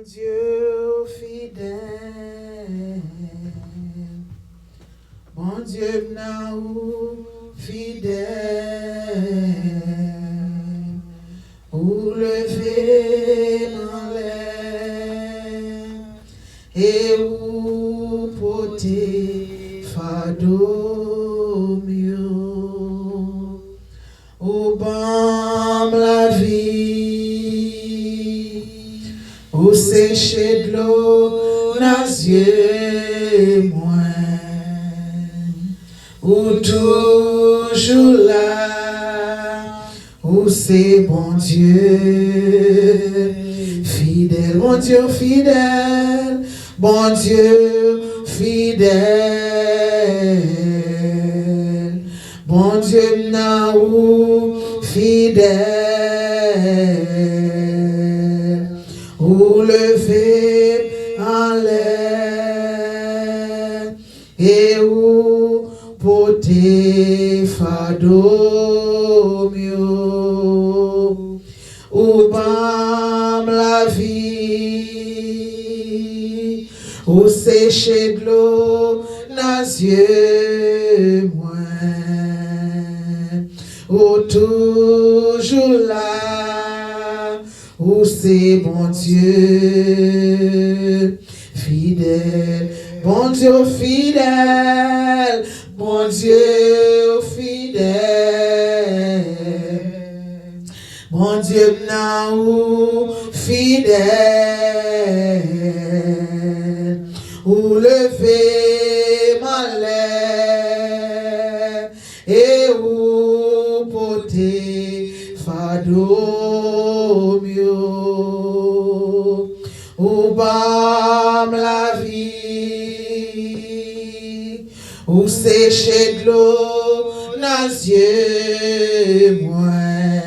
Dieu fidèle, mon Dieu naou fidèle, ou levé dans l'air, et ou porter fardeau mieux, ou bam la vie, ou sécher de l'eau dans les yeux moins, ou toujours là, ou c'est bon Dieu fidèle, bon Dieu fidèle, bon Dieu fidèle, bon Dieu naou fidèle, ou levé en l'air, et ou porter fardeau mieux, ou bam la vie, ou sécher de l'eau dans les yeux moins, ou toujours là, où c'est bon Dieu fidèle, bon Dieu fidèle, bon Dieu fidèle, bon Dieu naou fidèle, ou levé ma l'air, et ou porter fardeau mieux, ou bam la vie, ou sécher de l'eau dans les yeux moins,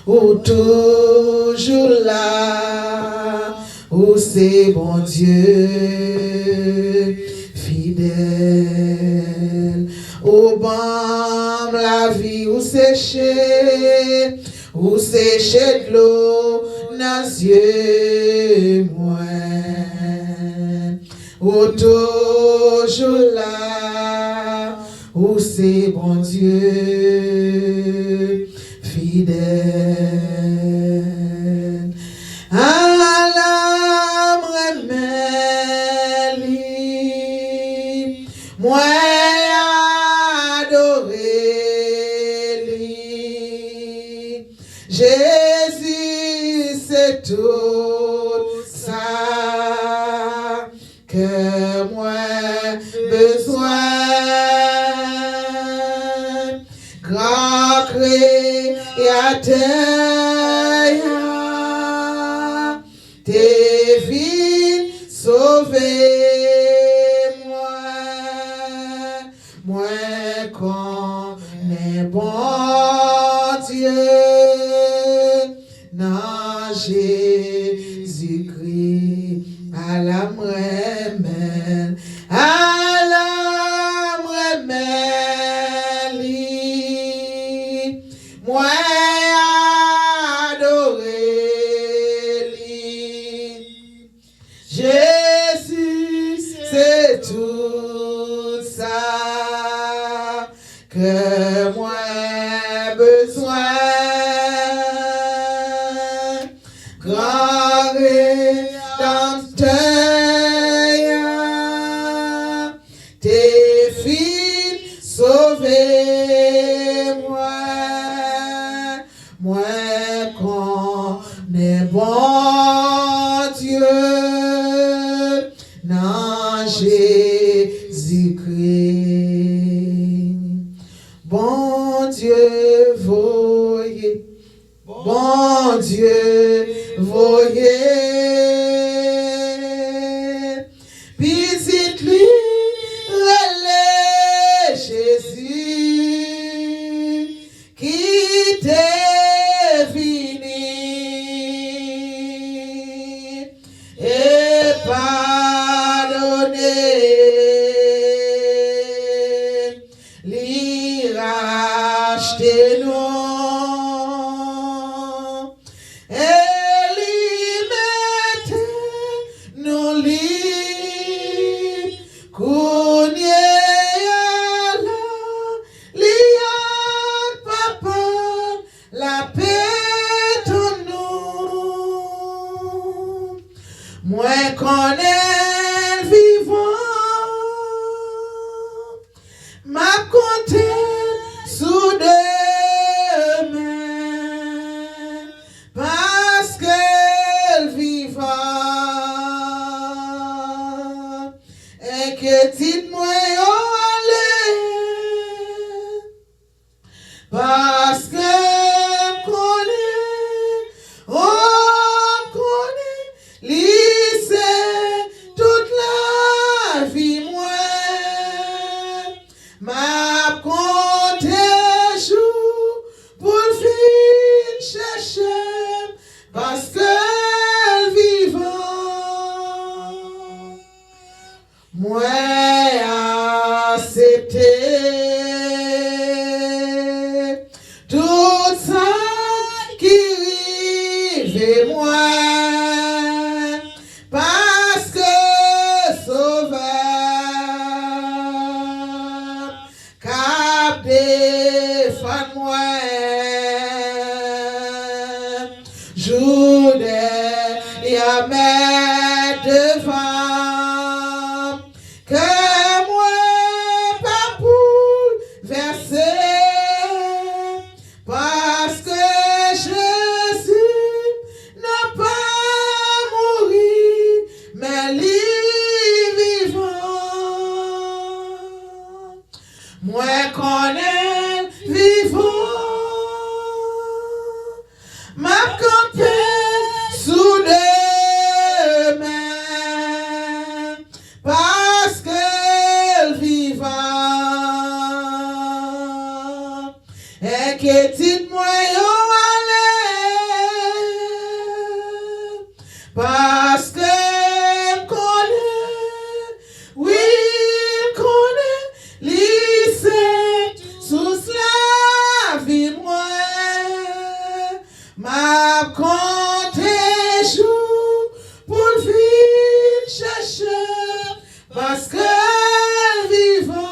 ou toujours là, où c'est bon Dieu fidèle, ou bam la vie, ou sécher de l'eau dans les yeux moins, ou toujours là, où c'est bon Dieu fidèle. Alam remeli, moi adoré li. Jésus c'est tout ça que moi besoin. Grand créateur, t'es venu sauver moi connais bon Dieu, dans Jésus-Christ, à la remède, moi adoré lui. Jésus, c'est tout ça que moi besoin. Grand rédempteur, tes filles sauvez moi connais bon Dieu, dans Jésus-Christ. Bon Dieu, voyez, bon Dieu, voyez, visite-lui, relais Jésus, qui t'est fini, moi connais vivant, m'a compté sous deux mains, parce qu'elle vivant, et que dites-moi aller, parce que tout ça qui rive moi, parce que sauveur cap défend moi, jour et à mettre devant que moi pas pour verser. Parce que Jésus n'a pas mouru, mais il vivant. Moi connais vivant, m'a campé sous deux mains, parce que vivant. Et que dites-moi aller, parce que connaît, oui, connaît, lycée, sous la vie, moi, m'a compté jour pour le vivre chercher, parce que vivant.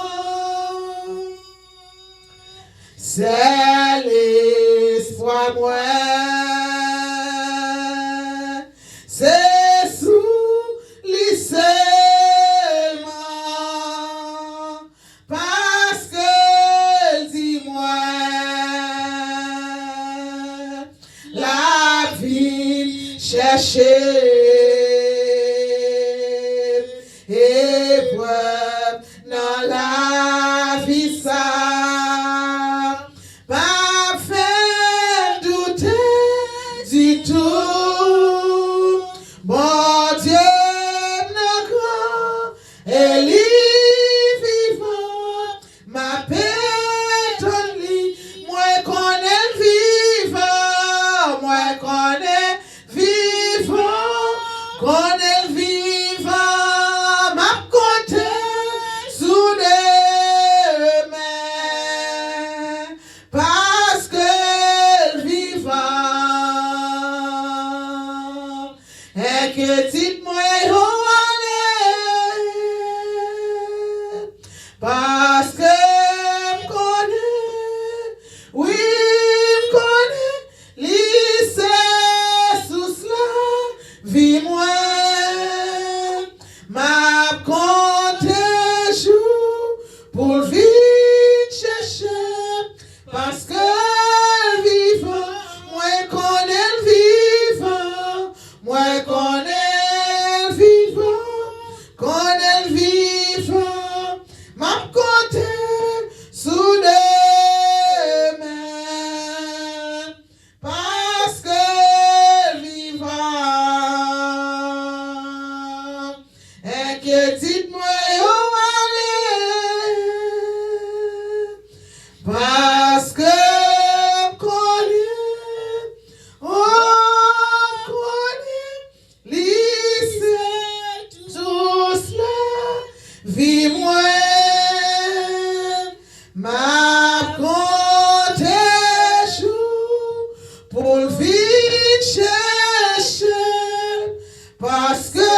C'est l'espoir moi, c'est sous lui seulement, parce que dis-moi, la vie chercher, épreuve dans la vie ça. Bon Dieu, notre grand, et vivant, ma pétonne, moi connais vivant, moi connais vivant, ma côté sous les mains, parce que vivant. Et que dites-moi aller, parce que me connais, oui, me connais, lycée sous cela, vie moi, m'a compté jour pour vite chercher, parce que vivant, moi connais le vivant, moi connais le vivant, m'a compté sous des mains, parce que vivant, et que dites-moi aller, parce que vie moi, ma compte jour pour le vite chercher, parce que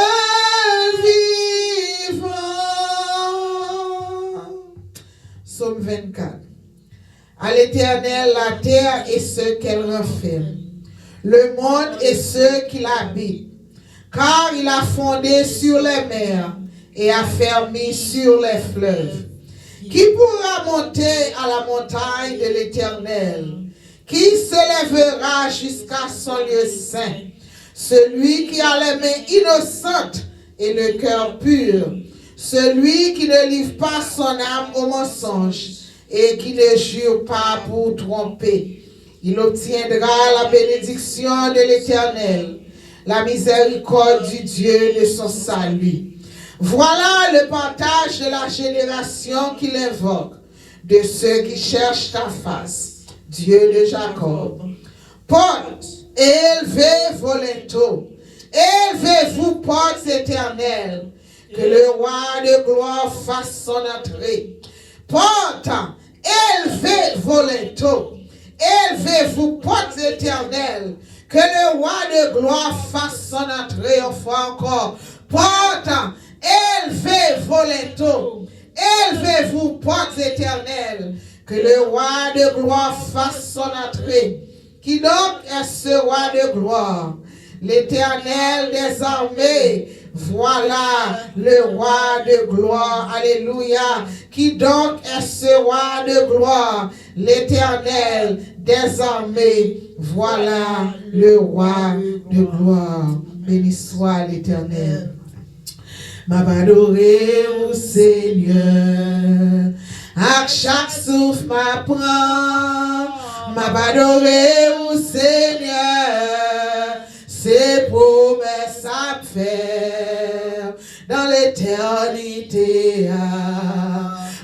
vivant. Psaume 24. À l'Éternel la terre et ce qu'elle renferme, le monde et ceux qui l'habitent. car il a fondé sur les mers et a fermé sur les fleuves. Qui pourra monter à la montagne de l'Éternel? Qui s'élèvera jusqu'à son lieu saint? Celui qui a les mains innocentes et le cœur pur, celui qui ne livre pas son âme au mensonge et qui ne jure pas pour tromper. Il obtiendra la bénédiction de l'Éternel, la miséricorde du Dieu de son salut. Voilà le partage de la génération qu'il invoque, de ceux qui cherchent ta face, Dieu de Jacob. Portes, élevez vos linteaux, élevez-vous, portes éternelles, que le roi de gloire fasse son entrée. Portes, élevez vos linteaux, élevez-vous, portes éternelles, que le roi de gloire fasse son entrée. Enfin encore, portes, élevez vos linteaux, élevez-vous, portes éternelles, que le roi de gloire fasse son entrée. Qui donc est ce roi de gloire? L'Éternel des armées, voilà le roi de gloire. Alléluia. Qui donc est ce roi de gloire? L'Éternel des armées, voilà le roi de gloire. Béni soit l'Éternel. M'adorer au Seigneur, à chaque souffle m'apprend. M'adorer au Seigneur, ses promesses à me faire dans l'éternité.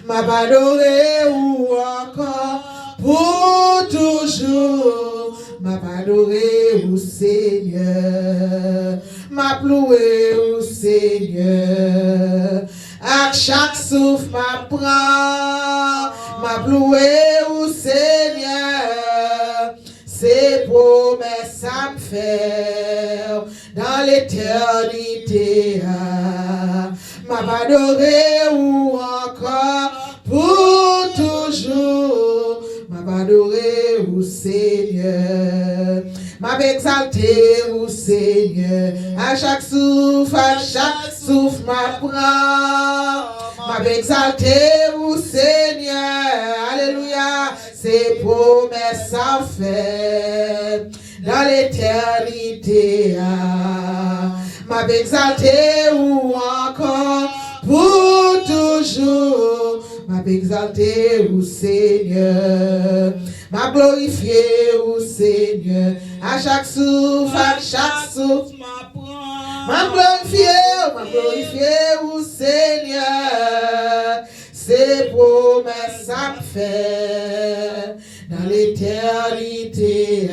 M'adorer ou encore pour toujours. M'adorer au Seigneur, m'aplouer au Seigneur. À chaque souffle m'apprend, m'aplouer au Seigneur. Ses promesses à me faire dans l'éternité. M'adorer ou encore pour toujours. M'adorer au Seigneur. M'exalter au Seigneur. À chaque souffle m'apprend. M'exalter au Seigneur. Alléluia. Ses promesses à faire dans l'éternité. M'exalter ou encore pour toujours. M'exalter au Seigneur. M'a glorifier au Seigneur. À chaque souffle m'a glorifier au Seigneur. Ses promesses à me faire dans l'éternité.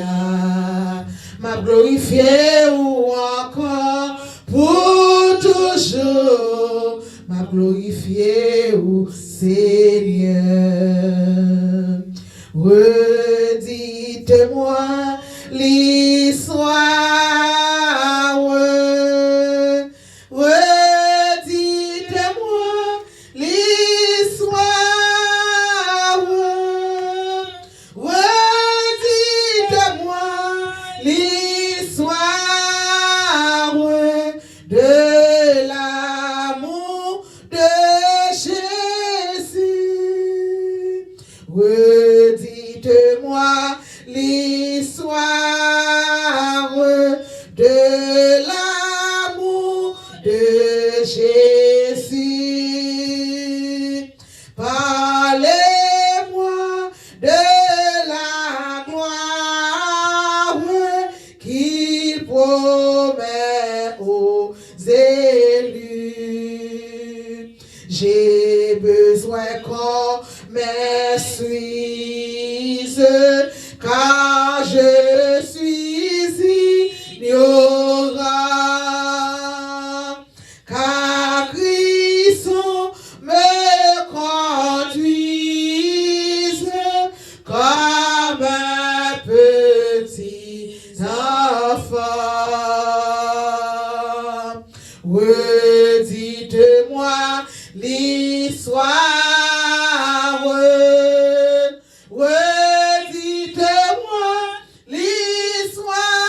M'a glorifier ou encore pour toujours. M'a glorifier au Seigneur. Redites-moi l'histoire. Redites-moi l'histoire. Redites-moi l'histoire de l'amour de Jésus. Redites-moi l'histoire de l'amour de Jésus. Parlez-moi de la gloire qu'il promet aux élus. J'ai besoin qu'on m'instruise, car je suis ignorant. Car Christ me conduise comme un petit enfant. Redites-moi l'histoire. Redites-moi l'histoire.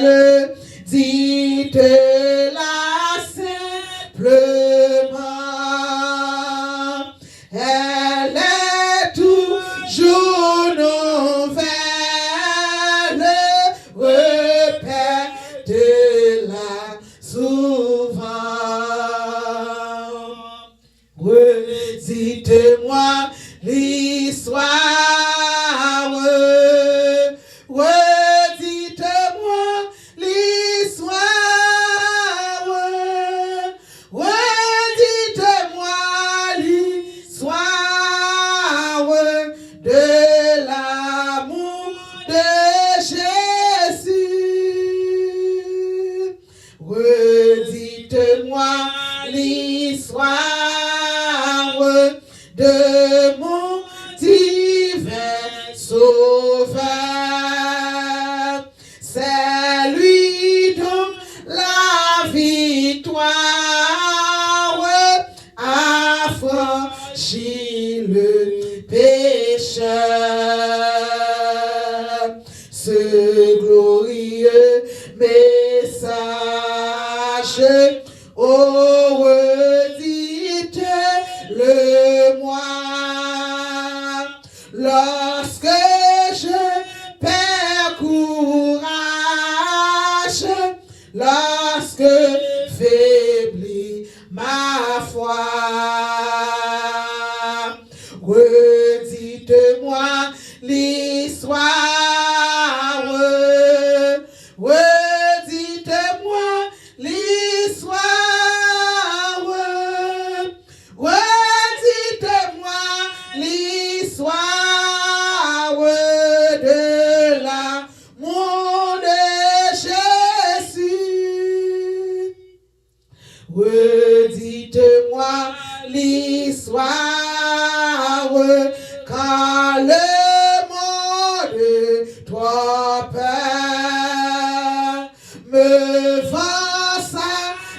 elle, dites-la simplement. Elle est toujours nouvelle, répète-la souvent. Redites-moi l'histoire, redites-moi l'histoire, redites-moi l'histoire de l'amour de Jésus. Redites-moi l'histoire de mon divin Sauveur. C'est lui donc la victoire a franchi le pécheur. Ce glorieux message, oh, redites-le-moi. Lorsque je perds courage, lorsque faiblit ma foi, redites-moi l'histoire, redites-moi l'histoire, redites-moi l'histoire de l'amour de Jésus. Redites-moi l'histoire quand le monde trop peur me vend sa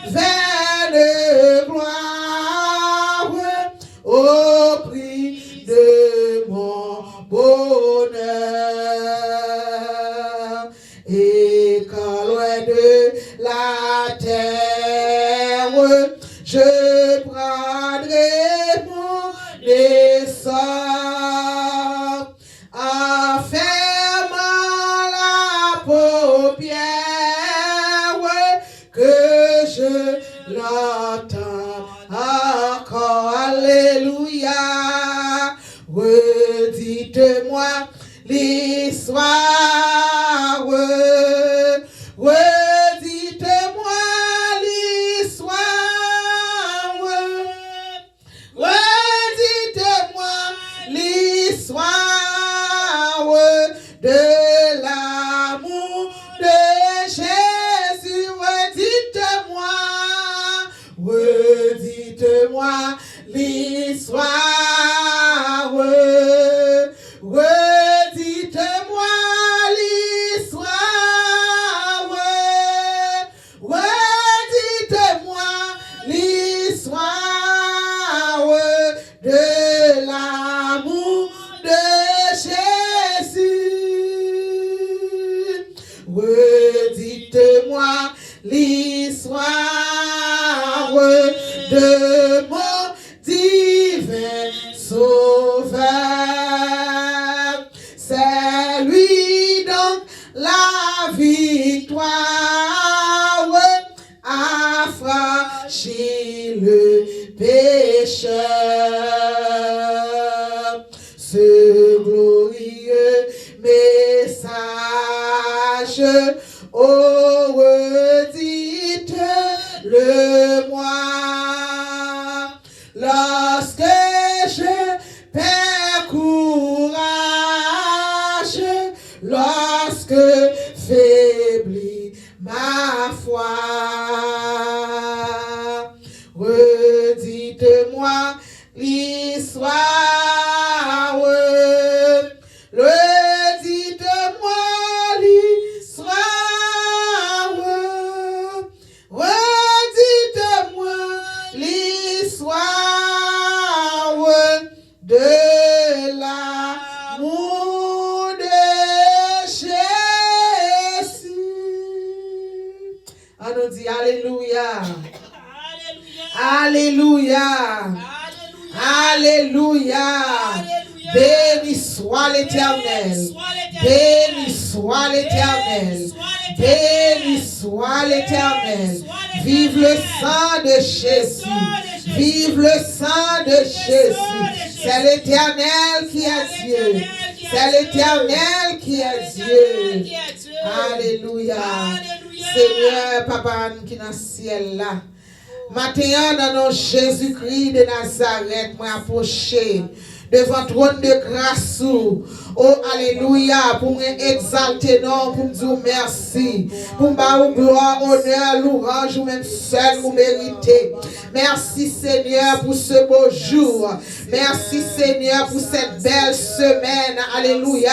vaine gloire au prix de mon bonheur. Et quand loin de la terre, je prendrai mon essor en fermant la paupière, que je l'entends encore. Alléluia. Redites-moi l'histoire, redites-moi l'histoire, redites-moi l'histoire de l'amour de Jésus. Redites-moi, redites-moi l'histoire, redites-moi l'histoire, redites-moi l'histoire de l'amour de Jésus. Redites-moi l'histoire de mon divin Sauveur. C'est lui donc la victoire a franchi le pécheur. Ce glorieux message, oh, redites-le-moi. Lorsque je perds courage, lorsque faiblit ma foi, redites-moi l'histoire, redites-moi l'histoire, redites-moi l'histoire de l'amour de Jésus. On nous dit Alléluia. Alléluia. Alléluia. Béni soit l'Éternel. Béni soit l'Éternel. Béni soit l'Éternel. Vive le sang de Jésus. Vive le sang de Jésus. C'est l'Éternel qui est Dieu. C'est l'Éternel qui est Dieu. Alléluia. Seigneur, Papa, qui est dans le ciel là. Maintenant, dans nos Jésus-Christ de Nazareth, moi approcher devant le trône de grâce. Oh, alléluia, pour m'exalter, non, pour me dire merci, pour me dire gloire, honneur, louange, ou même seul, vous méritez. Merci Seigneur pour ce beau jour. Merci Seigneur pour cette belle semaine, alléluia,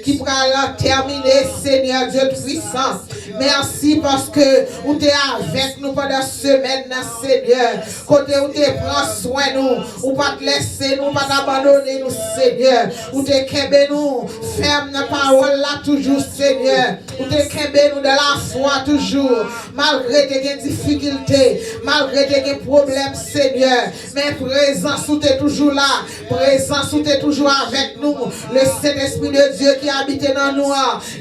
qui pourra terminer, Seigneur Dieu puissant. Merci parce que vous êtes avec nous pendant cette semaine, Seigneur. Côté où tu prends soin de nous, ou pas te laisser nous, pas t'abandonner nous, Seigneur. Ou te kembe nous, ferme la parole là toujours, Seigneur. Ou te kembe nous de la foi toujours, malgré tes difficultés, malgré tes problèmes, Seigneur. Mais présence où tu es toujours là, présence où tu es toujours avec nous. Le Saint-Esprit de Dieu qui habite dans nous,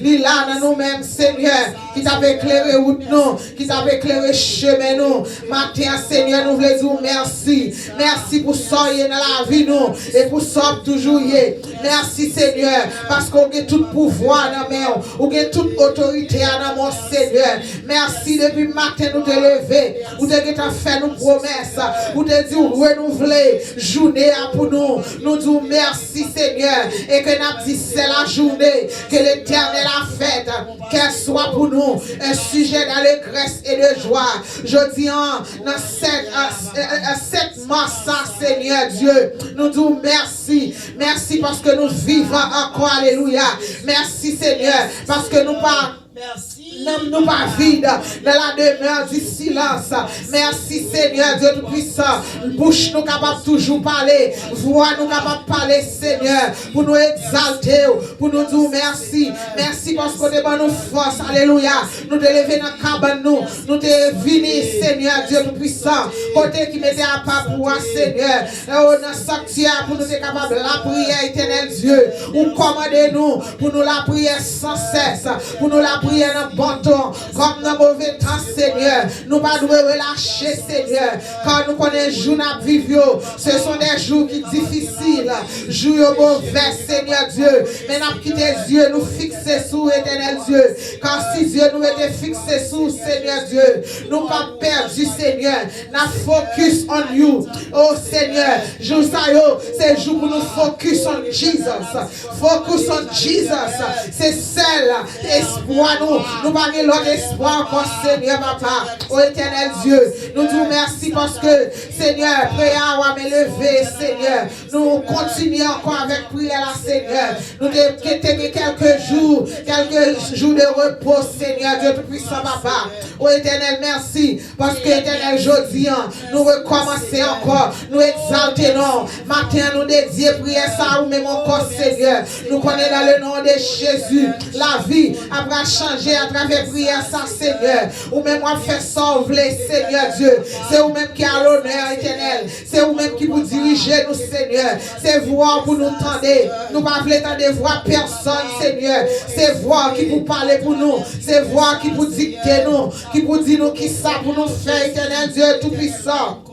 il est là dans nous-mêmes, Seigneur. Qui t'a éclairé route nous, qui t'a éclairé chemin nous. Matin, Seigneur, nous voulons dire merci. Merci pour ça dans la vie nous et pour ça toujours y. Merci Seigneur, parce qu'on a tout pouvoir dans main, on a toute autorité dans mon Seigneur. Merci depuis matin nous te lever, ou te fait nous promesses, ou te dit renouveler journée pour nous. Nous disons merci Seigneur et que nous dit c'est la journée que l'Éternel a faite, qu'elle soit pour nous un sujet d'allégresse et de joie. Je dis dans cette mars, Seigneur Dieu, nous disons merci. Merci parce que nous vivons encore. Alléluia. Merci Seigneur parce que nous pas nous pas vide dans la demeure du silence. Merci Seigneur Dieu Tout-Puissant. Bouche nous capable toujours parler. Voix nous capable parler Seigneur. Pour nous exalter. Pour nous dire merci. Merci parce que nous avons force. Alléluia. Nous te lever dans la cabane nous. Nous te venir Seigneur Dieu Tout-Puissant. Côté qui mettait à part pour moi Seigneur. Dans le sanctuaire pour nous être capable la prière éternel Dieu. Ou commandez-nous pour nous la prière sans cesse. Pour nous la prière dans bon temps, comme dans mauvais temps, Seigneur. Nous ne pouvons pas relâcher, Seigneur. Quand nous connaissons les jours à vivre, ce sont des jours qui sont difficiles. Jours mauvais, Seigneur Dieu. Mais nous quitté Dieu, nous fixer sur l'éternel Dieu. Car si Dieu nous était fixé sur Seigneur Dieu, nous ne pas perdu, Seigneur. Nous focus on you. Oh Seigneur, jour ça, c'est jour pour nous focus on Jesus. Focus on Jesus. C'est seul espoir nous. Nous parlons l'autre espoir encore, Seigneur, papa. Oh éternel Dieu, nous disons merci parce que, Seigneur, prière à m'élever, Seigneur. Nous continuons encore avec prière là, Seigneur. Nous avons quelques jours de repos, Seigneur, Dieu Tout-Puissant, papa. Oh éternel, merci parce que, éternel, aujourd'hui, nous recommençons encore, nous exaltons. Matin, nous dédions prière ça ou même encore, Seigneur. Nous connaissons dans le nom de Jésus la vie après changer à travers prière ça, Seigneur. Ou même moi faire sauver, Seigneur Dieu. C'est vous-même qui a l'honneur éternel. C'est vous-même qui vous dirigez, nous, Seigneur. C'est voix pour nous tendre. Nous ne pouvons pas entendre voix personne, Seigneur. C'est voix qui vous parle pour nous. C'est voix qui vous dicte nous. Qui vous dit nous qui ça pour nous faire, éternel Dieu Tout-Puissant.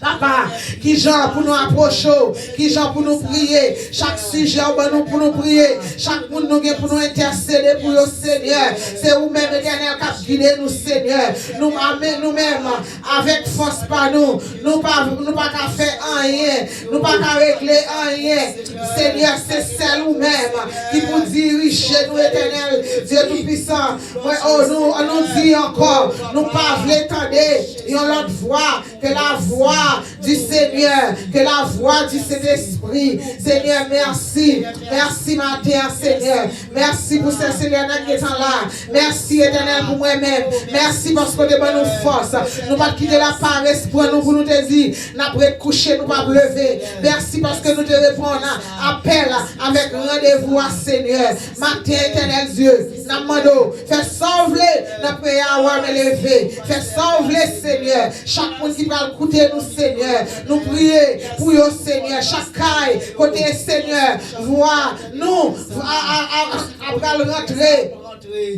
Papa, qui genre pour nous approcher, qui genre pour nous prier. Chaque sujet pour nous prier. Chaque monde nous pour nous intercéder pour nous, Seigneur. C'est vous-même, éternel, qui guide nous, Seigneur. Nous-mêmes, avec force par nous. Nous pas qu'à faire rien. Nous pas qu'à régler rien. Seigneur, c'est celle nous-mêmes qui vous dirige nous, éternel, Dieu Tout-Puissant. Oh, nous dit encore, nous pas voulons entendre une autre voix que la voix du Seigneur, que la voix du Saint-Esprit. Seigneur, merci. Merci matin, Seigneur. Merci pour ce Seigneur qui est là. Merci, éternel, pour moi-même. Merci parce que nous avons force. Nous ne pas quitter la paresse pour nous te dire, nous pas coucher, nous pas lever. Merci parce que nous te répondons appel avec rendez-vous à Seigneur. Matin, éternel Dieu, nous demandons, fais sauver la prière à ouais m'élever. Fais sauver, Seigneur. Chaque monde qui va écouter nous, Seigneur. Nous prier pour eux, Seigneur. Chaque caille, côté Seigneur, voir nous, à rentrer.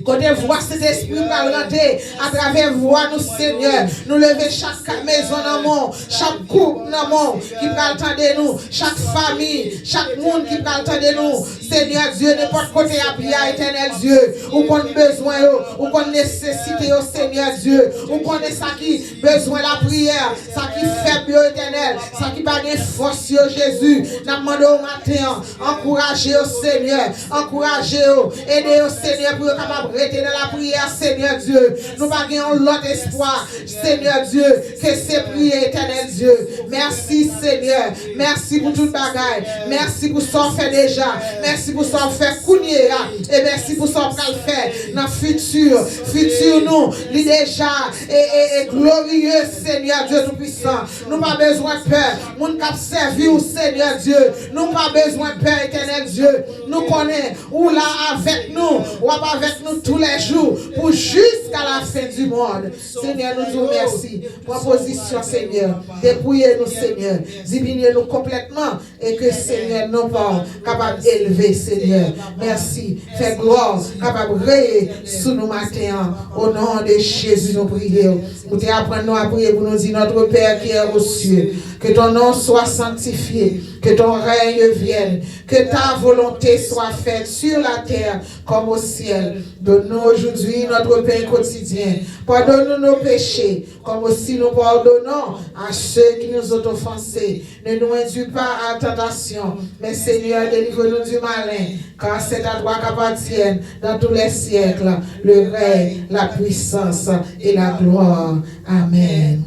Côté voix cet esprit va rentrer à travers voix nous Seigneur. Nous lever chaque maison dans le monde, chaque couple dans le monde qui va attendre nous, chaque famille, chaque monde qui va attendre nous. Seigneur Dieu, n'importe côté à prier éternel Dieu. Ou qu'on a besoin, ou qu'on a nécessité au Seigneur Dieu. Ou qu'on a ça qui besoin de la prière, ça qui faible éternel, ça qui pas de force sur Jésus. Nous demandons au matin, encouragez au Seigneur, encouragez au, aidez au Seigneur pour capable de rester dans la prière, Seigneur Dieu. Nous n'avons l'autre espoir, Seigneur Dieu, que c'est prier, éternel Dieu. Merci, Seigneur. Merci pour toute bagaille. Merci pour ce qu'on fait déjà. Merci pour ce qu'on fait Kounier. Et merci pour ce qu'on fait dans le futur. Futur, nous, il est déjà et glorieux, Seigneur Dieu Tout-Puissant. Nous n'avons pas besoin de peur. Nous n'avons servi au Seigneur Dieu. Nous n'avons pas besoin de peur, éternel Dieu. Nous connaissons ou là avec nous, ou avec nous tous les jours, pour jusqu'à la fin du monde. Seigneur, nous vous remercions pour la position, Seigneur. Dépouillez-nous, Seigneur. Diminuez-nous complètement et que, Seigneur, nos parents capables d'élever, Seigneur. Merci. Fais gloire, capable de rayer sous nos matins. Au nom de Jésus, nous prions. Nous t'apprenons à prier pour nous dire, notre Père qui est aux cieux, que ton nom soit sanctifié, que ton règne vienne, que ta volonté soit faite sur la terre comme au ciel. Donne-nous aujourd'hui notre pain quotidien. Pardonne-nous nos péchés, comme aussi nous pardonnons à ceux qui nous ont offensés. Ne nous induis pas à tentation, mais Seigneur, délivre-nous du malin, car c'est à toi qu'appartiennent dans tous les siècles le règne, la puissance et la gloire. Amen.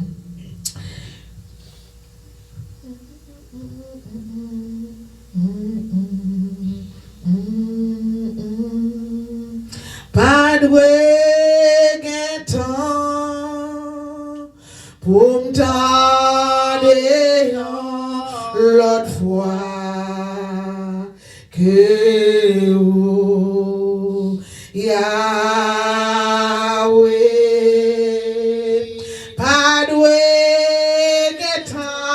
Pas de temps pour me tarder l'autre fois que Yahweh. Pas de temps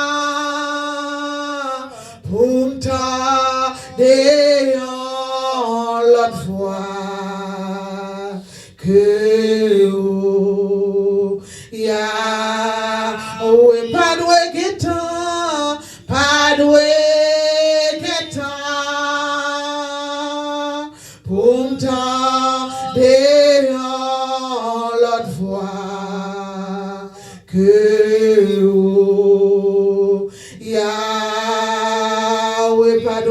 pour me tarder l'autre fois que Yahweh. Pas de temps, pas de temps pour me tarder l'autre fois que Yahweh. Pas de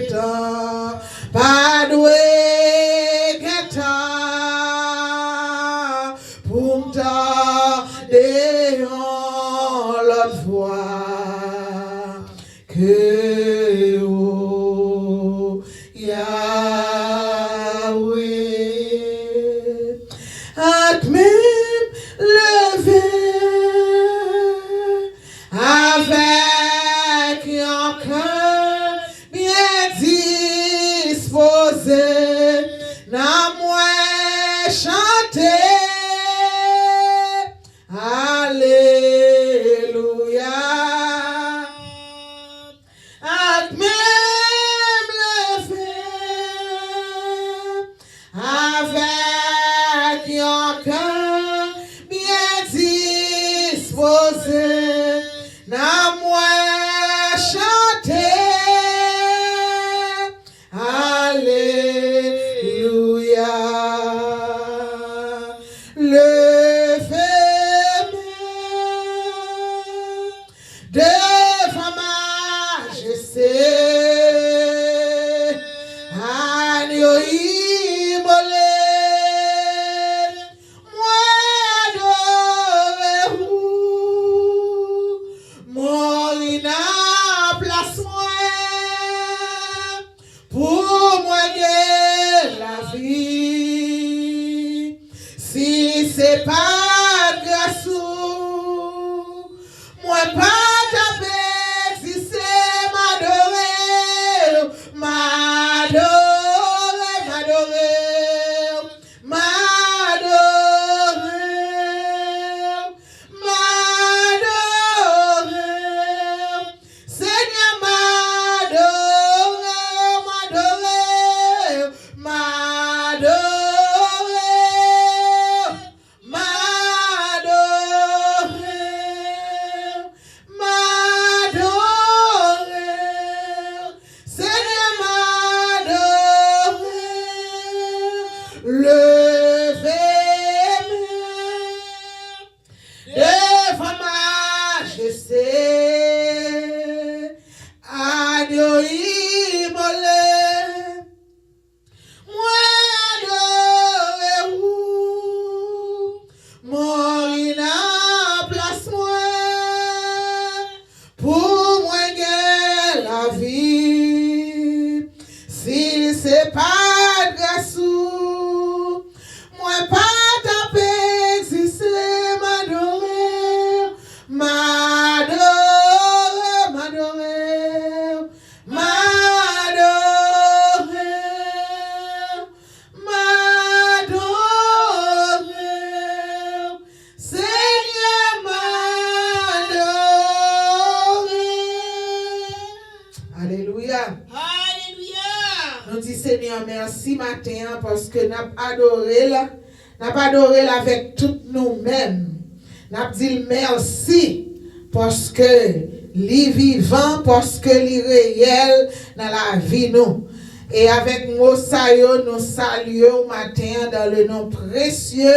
temps, pas de pour me tarder l'autre fois que Yahweh. At même levé avec un cœur bien disposé, n'a moins chanté. Alléluia. At même levé avec un cœur bien disposé, n'a moins chanté. Alléluia. Devant majesté, agneau immolé, moi adorez-vous, mourir dans place moi, pour moi gagner la vie, si c'est pas grâce moi pas. M'adorer, merci matin parce que nous avons adoré là. Nous avons adoré là avec tout nous-mêmes. Nous avons dit merci parce que les vivant, parce que les réel dans la vie nous. Et avec nous saluons matin dans le nom précieux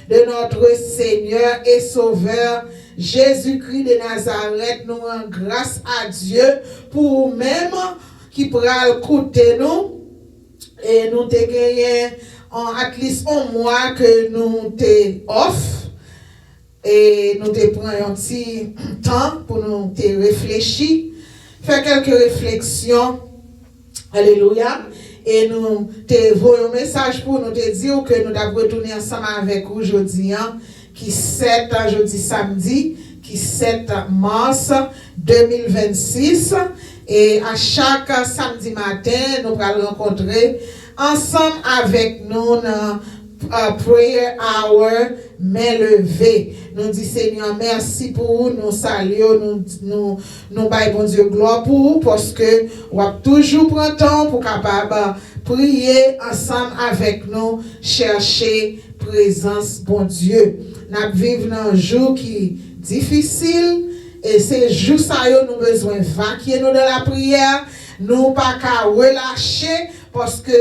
de notre Seigneur et Sauveur Jésus-Christ de Nazareth. Nous rendons grâce à Dieu pour même qui pourra écouter nous. Et nous te gagné en at least un mois que nous te off. Et nous te prenons un petit temps pour nous te réfléchir, faire quelques réflexions. Alléluia. Et nous te voyons un message pour nous te dire que nous devons retourner ensemble avec vous aujourd'hui, qui 7, jeudi samedi, qui 7 mars 2026. Et à chaque samedi matin, nous allons rencontrer ensemble avec nous dans prayer hour, main levée. Nous disons Seigneur, merci pour vous, nous saluons, nous baillons bon Dieu gloire pour vous, parce que vous avez toujours pris temps pour capable prier ensemble avec nous, chercher présence bon Dieu. Nous vivons dans un jour qui est difficile, et c'est juste ça que nous avons besoin de vaquer nous dans la prière, nous pas qu'à relâcher, parce que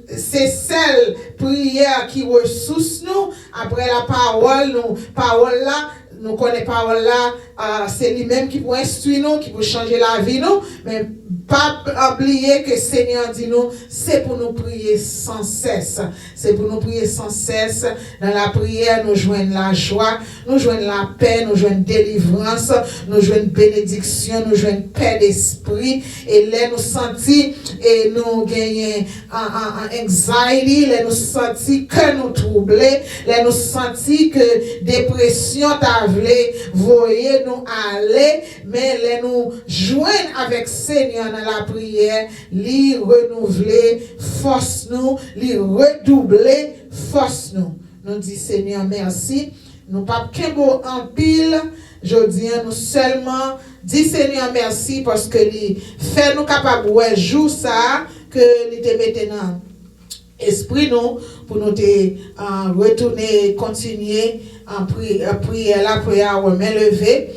c'est celle prière qui ressource nous. Après la parole, parole là, nous connaissons parole là, c'est lui-même qui peut instruire nous, qui peut changer la vie nous. Mais pas oublier que Seigneur dit nous, c'est pour nous prier sans cesse. C'est pour nous prier sans cesse. Dans la prière, nous joignons la joie, nous joignons la paix, nous joignons délivrance, nous joignons bénédiction, nous joignons paix d'esprit. Et là, nous sentons et nous gagnons en anxiety, là, nous sentons que nous troublés, là, nous sentons que dépression t'a voulu, voyez nous aller, mais là, nous joignons avec Seigneur dans la prière, lui renouveler force nous, lui redoubler force nous. Nous dit Seigneur merci. Nous pas qu'un beau en pile. Je dis nous seulement dit Seigneur merci parce que lui fait nous capable de jouer ça que lui te mette dans esprit nous pour nous te retourner continuer en prière la prière main levée.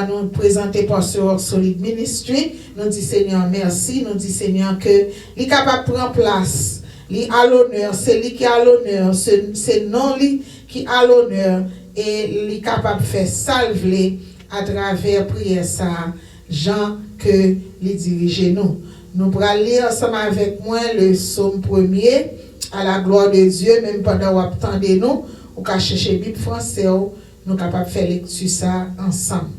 Nous présenter Pasteur Solid Ministry. Nous dit Seigneur merci. Nous dit Seigneur que il est capable de prendre place. Il a l'honneur. C'est lui qui a l'honneur. C'est non lui qui a l'honneur. Et il est capable de faire salver à travers prière ça. Jean que les diriger nous. Nous allons lire ensemble avec moi le psaume 1er à la gloire de Dieu. Même pendant qu'on attendez nous, ou qu'à chercher Bible français, nous capables de faire lecture ça ensemble.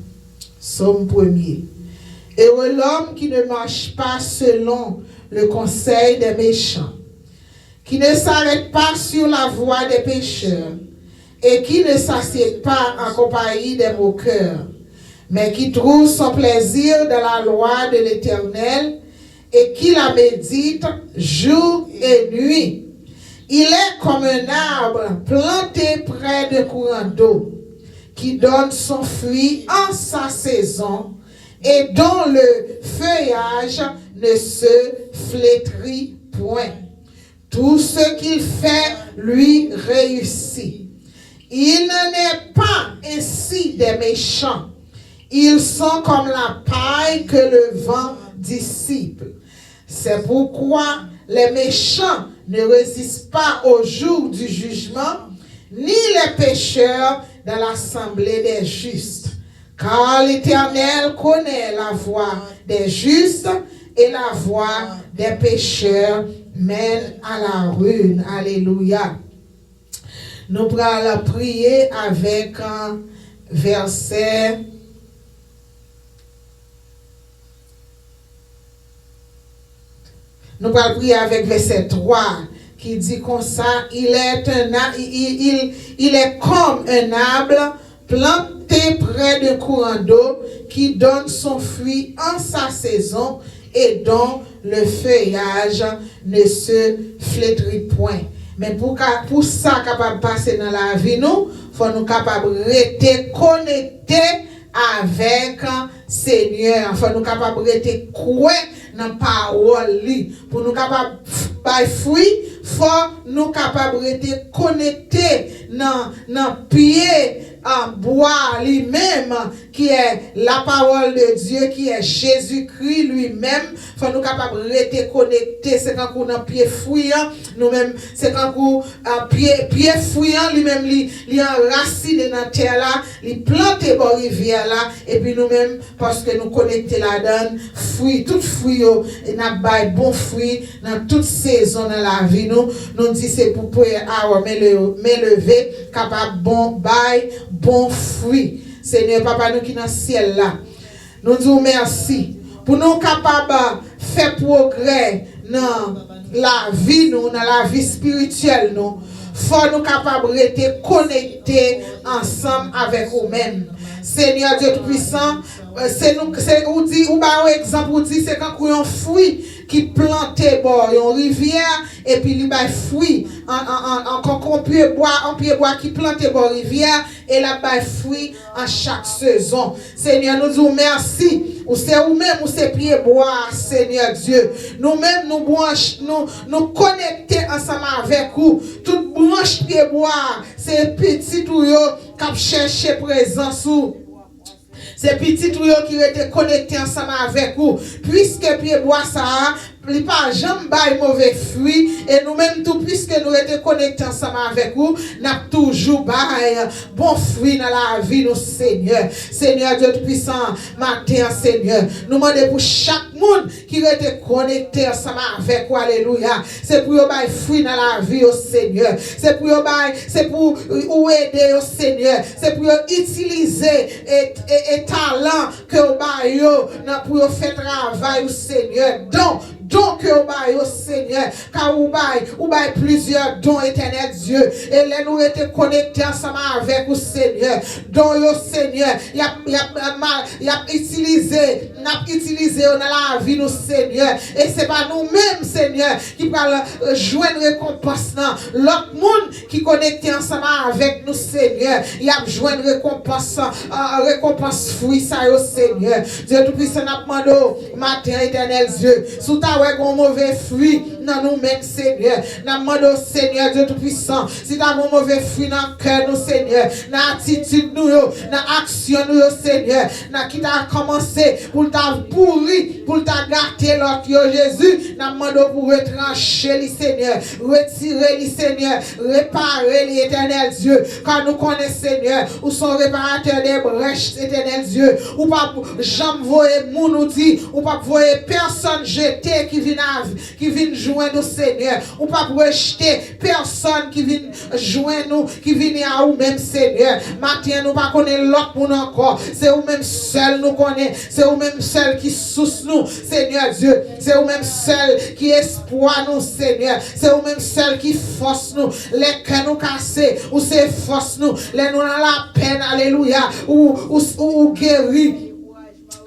Psaume 1er. Heureux l'homme qui ne marche pas selon le conseil des méchants, qui ne s'arrête pas sur la voie des pécheurs, et qui ne s'assied pas en compagnie des moqueurs, mais qui trouve son plaisir dans la loi de l'Éternel, et qui la médite jour et nuit. Il est comme un arbre planté près de courants d'eau, qui donne son fruit en sa saison et dont le feuillage ne se flétrit point. Tout ce qu'il fait lui réussit. Il n'en est pas ainsi des méchants. Ils sont comme la paille que le vent dissipe. C'est pourquoi les méchants ne résistent pas au jour du jugement, ni les pécheurs dans l'assemblée des justes. Car l'Éternel connaît la voie des justes et la voie des pécheurs mène à la ruine. Alléluia. Nous allons prier avec un verset. Nous allons prier avec verset 3 qui dit comme ça, il est comme un arbre planté près de courant d'eau qui donne son fruit en sa saison et dont le feuillage ne se flétrit point. Mais pour ça capable passer dans la vie nous, faut nous capable rester connectés avec Seigneur, afin nous capables de croire dans la parole, pour nous capables de fruit, faut nous capables de connecter dans pied en bois lui-même, qui est la parole de Dieu, qui est Jésus-Christ lui-même. Faut nous capables de rester connectés. C'est quand on a pied fouillant, nous-mêmes, c'est quand on a pied fouillant, lui-même, il enraciné dans la terre là, il planté dans la rivière là, et puis nous-mêmes, parce que nous connectés là-dedans, fruit, tout fruit, et nous avons bon fruit dans toute saison dans la vie. Nous disons c'est pour m'élever, capable bon fruit. Seigneur, Papa, nous qui dans le ciel là, nous disons merci pour nous capables de faire progrès dans la vie, dans la vie spirituelle. Nous faut nous capables de rester connectés ensemble avec nous-mêmes. Seigneur Dieu Tout-Puissant, c'est quand on a un fruit qui planté bord une rivière et puis il a fruit en pied bois qui planté bord rivière et là bas fruit en chaque saison. Seigneur, nous disons merci. Ou c'est vous-même ou c'est pied bois, Seigneur Dieu. Nous-mêmes nous branches, nous connecter ensemble avec vous. Toute branche pied bois, c'est petit tout yo qui chercher présence ou c'est petit tout qui était connecté ensemble avec vous. Puisque pied bois ça, il pas jamais bail mauvais fruit et nous-mêmes tout puisque nous étions connectés ensemble avec vous, n'a toujours bail bon fruit dans la vie nous Seigneur. Seigneur Dieu Tout-Puissant, matin Seigneur, nous demandons pour chaque monde qui était connecté ensemble avec vous, alléluia. C'est pour bail fruit dans la vie au Seigneur. C'est pour aider au Seigneur. C'est pour utiliser et talent que vous bail pour faire travail au Seigneur. Donc au Seigneur, car ou bail plusieurs dons éternels Dieu, et là nous étions connectés ensemble avec vous Seigneur. Donc au Seigneur, il a utilisé dans la vie nous Seigneur, et c'est pas nous-mêmes Seigneur qui parlent joindre récompense l'autre monde qui connecté ensemble avec nous Seigneur, il a joindre récompense fruit ça au Seigneur. Dieu Tout-Puissant n'a demandé matin éternel Dieu, sous ta un mauvais fruit dans nous-mêmes, Seigneur. Nous demandons, Seigneur Dieu Tout-Puissant, si tu as un mauvais fruit dans le cœur, nous, Seigneur, dans l'attitude, nous, dans l'action, nous, Seigneur, dans qui t'a commencé pour t'a pourri, pour t'a gâté l'autre, Jésus, nous demandons pour retrancher les Seigneur, retirer les Seigneur, réparer les éternels Dieu, car nous connaissons, Seigneur, où sont réparateurs des brèches, éternel Dieu, ou pas, j'en voyais, nous dit, ou pas, voyez personne jeter qui vient joindre nous Seigneur, ou pas rejeter personne qui vient joindre nous, qui vient à nous même Seigneur. Matin nous pas connaître l'autre pour nous encore, c'est vous même seul nous connaît, c'est vous même seul qui source nous Seigneur Dieu, c'est vous même seul qui espoir nous Seigneur, c'est vous même seul qui force nous, les cœurs nous cassés, ou c'est force nous, les nous dans la peine, alléluia, ou guéri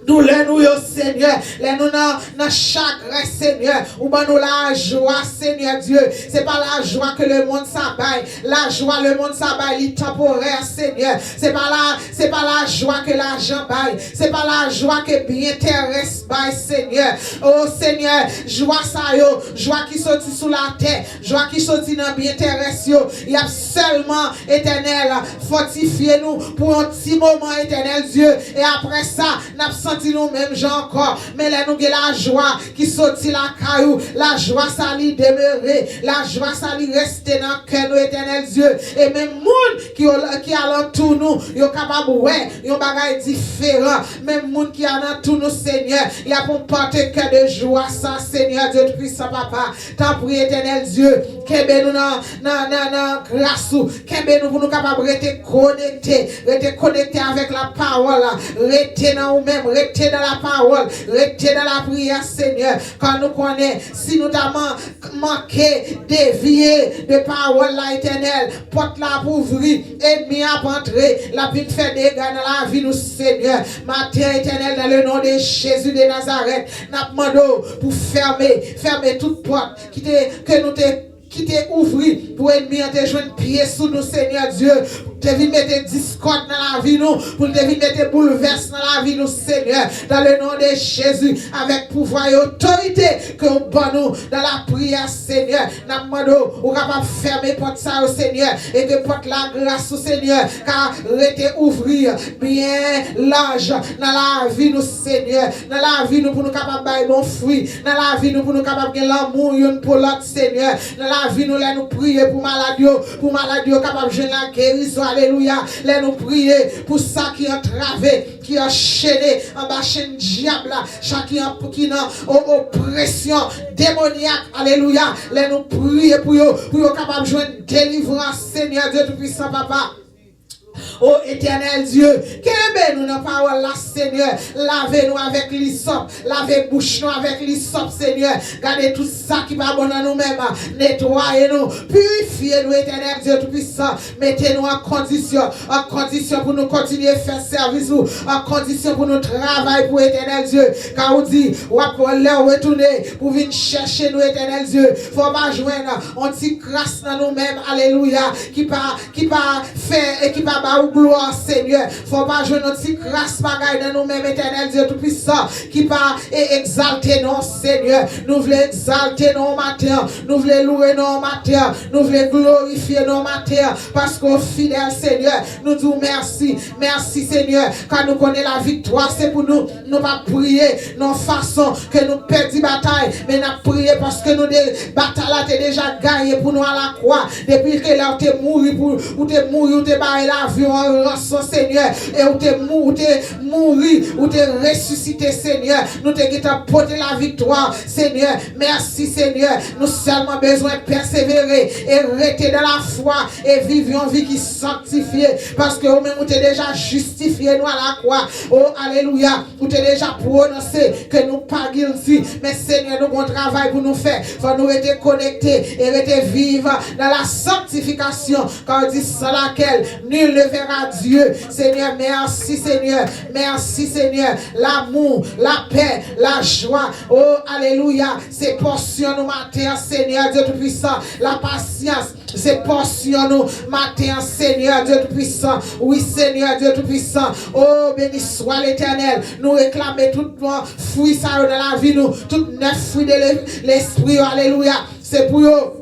douleur nous Seigneur, les nous dans chagrin Seigneur, ou ben nous la joie Seigneur Dieu, c'est pas la joie que le monde s'abaille, la joie le monde s'abaille est temporaire Seigneur, c'est pas la joie que l'argent baille, c'est pas la joie que bien terrestre baille Seigneur. Oh Seigneur, joie ça yo, joie qui sortit sous la terre, joie qui sortit dans bien terrestre yo, il y a seulement éternel fortifier nous pour un petit moment éternel Dieu, et après ça n'a nous-mêmes gens encore, mais là nous avons la joie qui sortit la caillou, la joie ça lui demeurer, la joie ça lui rester dans le cœur nous éternel Dieu, et même monde qui alentour nous, yo capable ouais, yon bagay différent, même monde qui alentour nous Seigneur, il y a pour porter cœur de joie ça Seigneur Dieu Tout-Puissant Papa, t'en prie éternel Dieu, qu'ebe nous dans grâce ou, qu'ebe nous pour nous capable rester connectés avec la parole, rester dans nous-mêmes, rester dans la parole, rester dans la prière, Seigneur. Quand nous connaissons, si nous avons manqué, dévié de parole là éternelle, porte la pour ouvrir, ennemi à entrer, la vie fait des dégâts dans la vie, nous, Seigneur. Matin éternel, dans le nom de Jésus de Nazareth, nous demandons pour fermer toute porte que nous t'ai ouvri pour ennemi à te joindre pied sous nous, Seigneur Dieu. te vin mettre discorde dans la vie nous, pour te vin mettre bouleverse dans la vie nous, Seigneur, dans le nom de Jésus, avec pouvoir et autorité que nous donnons dans la prière, Seigneur. Nous demandons, ou capable de fermer porte ça au Seigneur, et que porte la grâce au Seigneur, car rete ouvrir bien large dans la vie nous, Seigneur, dans la vie nous pour nous capables de bailler bon fruit, dans la vie nous pour nous capables de l'amour pour l'autre, Seigneur, dans la vie nous, nous prier pour maladie, capable de jeûner la guérison, alléluia, nous prier pour ça qui est entravé, qui est enchaîné, en bas chaîne diable, chacun qui est en oppression démoniaque, alléluia, nous prier pour eux capable de joindre délivrance, Seigneur Dieu Tout-Puissant, Papa. Oh éternel Dieu, qu'aimez nous dans parole là, Seigneur. Lavez-nous avec l'hysope, lavez bouche nous avec l'hysope, Seigneur. Gardez tout ça qui va bon dans nous-mêmes. Nettoyez-nous, purifiez-nous, éternel Dieu Tout-Puissant. Mettez-nous en condition pour nous continuer à faire service, en condition pour nous travailler pour éternel Dieu. Car on dit, ou après leur retourner pour venir chercher nous, éternel Dieu. Faut pas joindre, on t'y grâce dans nous-mêmes, alléluia, qui va faire et qui va ou gloire, Seigneur. Faut pas jouer notre grâce bagaille dans nous-mêmes, éternel Dieu Tout-Puissant, qui va exalter nos Seigneur. Nous voulons exalter nos matin, nous voulons louer nos matin, nous voulons glorifier nos matin, parce qu'au fidèle Seigneur, nous disons merci, merci Seigneur, quand nous connaissons la victoire, c'est pour nous, nous pas prier, non façon que nous perdons bataille, mais nous prier parce que nous des batailles là déjà gagné pour nous à la croix, depuis que là tu es mort pour ou tu es mort ou tu es barré la vie en rançon, Seigneur, et où tu es mort, où tu es ressuscité, Seigneur. Nous te porté la victoire, Seigneur. Merci, Seigneur. Nous seulement besoin de persévérer et rester dans la foi et vivre une vie qui sanctifiée, parce que nous-mêmes, nous t'es déjà justifié, nous à la croix. Oh, alléluia. Nous t'es déjà prononcé que nous pas guilty, mais Seigneur, nous avons un travail pour nous faire. Faut nous être connectés et rester vivre dans la sanctification, car on dit sans laquelle nul ne verra Dieu. Seigneur, merci Seigneur, merci Seigneur. L'amour, la paix, la joie, oh alléluia, c'est portion nous matin, Seigneur Dieu Tout-Puissant. La patience, c'est portion nous matin, Seigneur Dieu Tout-Puissant. Oui Seigneur Dieu Tout-Puissant. Oh béni soit l'Éternel. Nous réclamer tout fruit ça dans la vie nous, tout neuf fruits de l'esprit, alléluia. C'est pour eux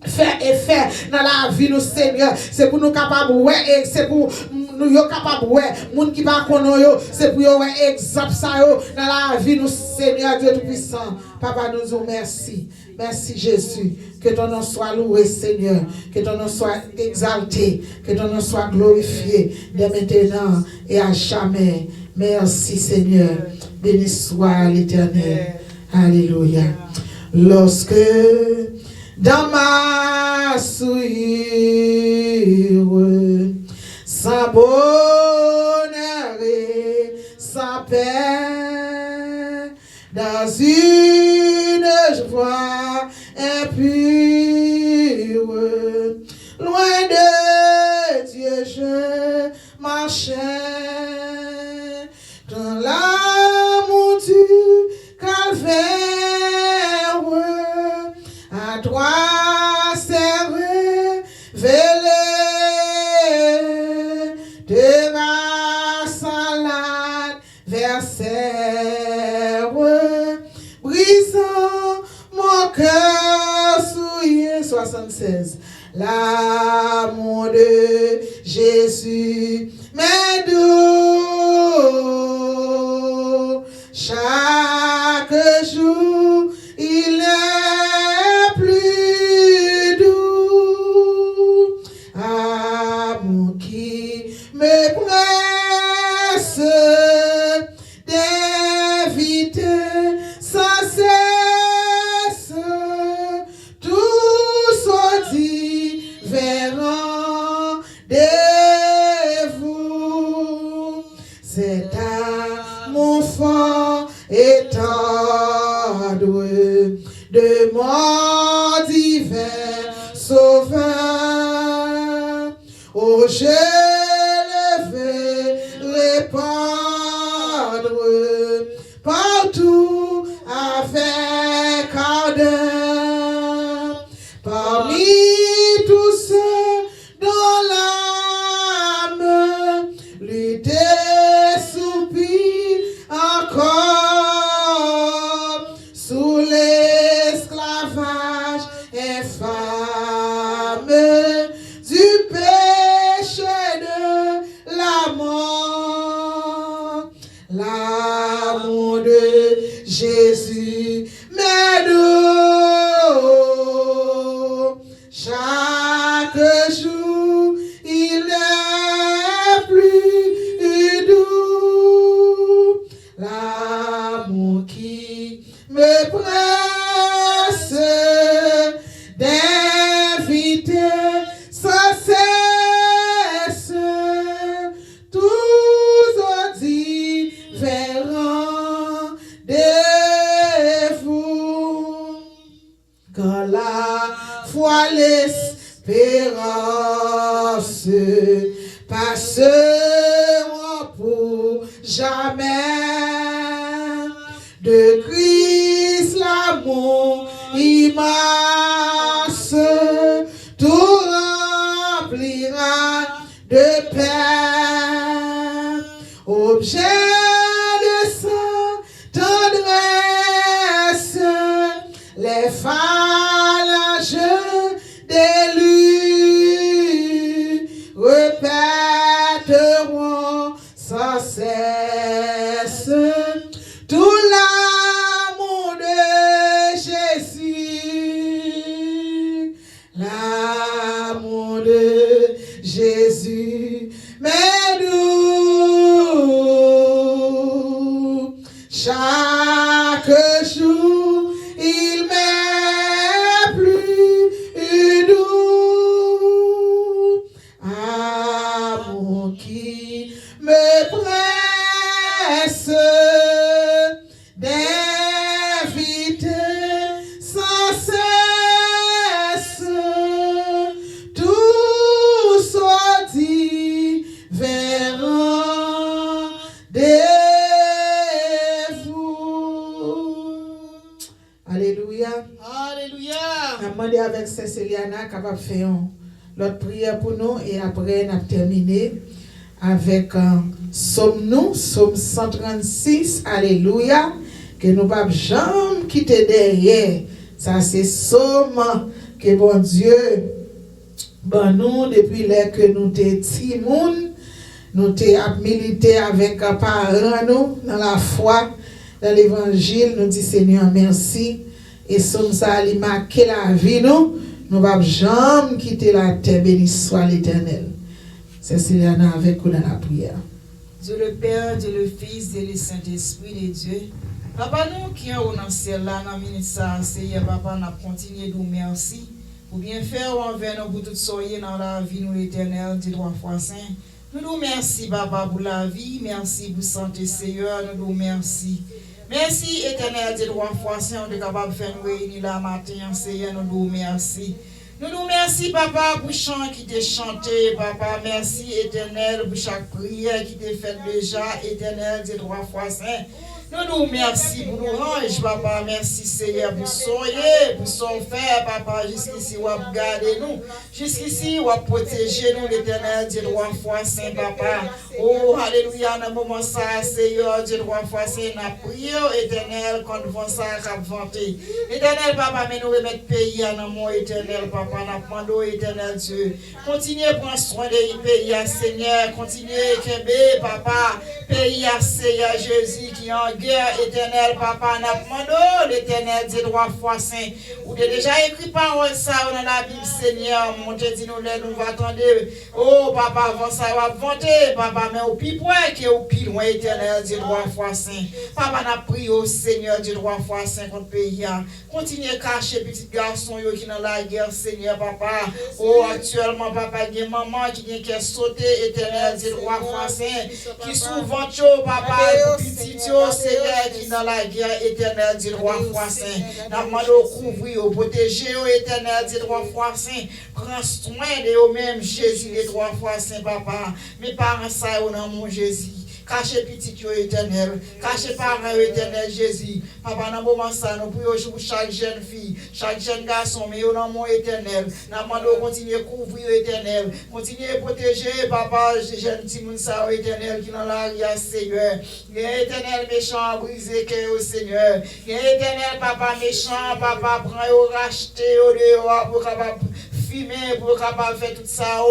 faire et faire dans la vie nous, Seigneur. C'est pour nous capables, ouais, c'est pour nous capables, ouais, moun qui va connaître, c'est pour ouais, exemple ça dans la vie nous, Seigneur Dieu Tout-Puissant. Papa, nous vous merci. Merci Jésus. Que ton nom soit loué, Seigneur. Que ton nom soit exalté. Que ton nom soit glorifié dès maintenant et à jamais. Merci Seigneur. Béni soit l'Éternel. Alléluia. Lorsque dans ma souillure, sans bonheur et sans paix, dans une joie impure, loin de Dieu je marchais, dans l'amour du calvaire, à toi serrer, vélé, de ma salade, verset, brisant mon cœur souillé, 76. L'amour de Jésus m'est doux, chaque jour il est plus doux, amour qui me presse d'éviter sans cesse tout son différent de vous. C'est amour fort et tendre de mon divin sauveur. Oh, je le vais répandre partout avec ardeur, parmi tous ceux dont passeront pour jamais. De Christ l'amour immense, tout remplira de paix. Objet de sa tendresse, les phalanges d'élus répéteront sans cesse tout l'amour de Jésus, l'amour de Jésus, mais nous, chaque jour, il m'est plus doux, amour qui me presse d'inviter sans cesse tout sorti vers des vous. Alléluia. Alléluia. Je vais demander avec Céciliana capable de faire l'autre prière pour nous et après on a terminé avec Somme 136. Alléluia. Que nous ne pouvons jamais quitter derrière. Ça c'est Somme que bon Dieu nous depuis l'heure que nous t'es timoun, nous t'es milité avec parents nous dans la foi, dans l'évangile, nous dit Seigneur merci. Et somme ça li marqué la vie nous ne pouvons jamais quitter la terre, béni soit l'Éternel. C'est Céciliana avec nous dans la prière. Dieu le Père, Dieu le Fils, Dieu le Saint-Esprit de Dieu. Papa, nous qui sommes dans le ciel là, dans le ministère, Seigneur, papa, nous continuons de nous merci pour bien faire envers nous, pour tout soyez dans la vie, nous l'Éternel, Dieu 3 fois saint. Nous nous merci, papa, pour la vie, merci pour santé, Seigneur, nous nous merci. Merci, Éternel, Dieu 3 fois saint, on est capable de faire nous réunir là matin, Seigneur, nous nous merci. Nous nous merci, papa, pour le chant qui t'a chanté, papa. Merci, Éternel, pour chaque prière qui t'a faite déjà, Éternel, Dieu 3 fois saint. Nous nous merci pour nous ranger, papa. Merci, Seigneur, pour soyez, pour son faire, papa. Jusqu'ici, vous avez gardé nous. Jusqu'ici, vous avez protégé nous, l'Éternel, Dieu 3 fois saint, papa. Oh, alléluia, dans le moment ça, Seigneur, Dieu 3 fois saint, nous prions, Éternel, quand nous avons ça, nous vanté. Éternel, papa, mais nous remettons pays dans mon éternel, papa. Nous demandons, éternel Dieu. Continuez à prendre soin des pays, Seigneur. Continuez, Kembe, papa. Pays, Seigneur Jésus, qui est en guerre, éternel, papa. Nous demandons, l'éternel Dieu 3 fois saint. Vous avez déjà écrit parole ça dans la Bible, Seigneur. Mon Dieu, dit nous va attendre. Oh, papa, avant ça, va vanter, papa, mais au plus point qui est au plus loin, éternel Dieu 3 fois saint. Papa, nous prions au Seigneur Dieu 3 fois saint contre le pays. Continuez à cacher petit garçon qui est dans la guerre, Seigneur, papa. Oh, actuellement, papa, il y a maman qui vient sauter, éternel Dieu 3 fois saint. Qui souvent, papa, petit Seigneur, qui est dans la guerre, éternel Dieu 3 fois saint. Nous demandons couvrir, protéger, éternel Dieu 3 fois saint. Prends soin de eux-mêmes, Jésus, les 3 fois saint, papa. Mes parents, ça, au nom de Jésus. Cachez petit éternel, cachez parents éternel Jésus. Papa, dans le moment ça, nous prions pour chaque jeune fille, chaque jeune garçon, mais au nom de éternel. Nous demandons continuer à couvrir éternel, continuer à protéger, papa, jeune Timoun Sao éternel qui dans l'arrière, Seigneur. Éternel méchant, brisé que au Seigneur. Éternel, papa méchant, papa, prends au racheter au dehors pour capable fumer, pour capable faire tout ça.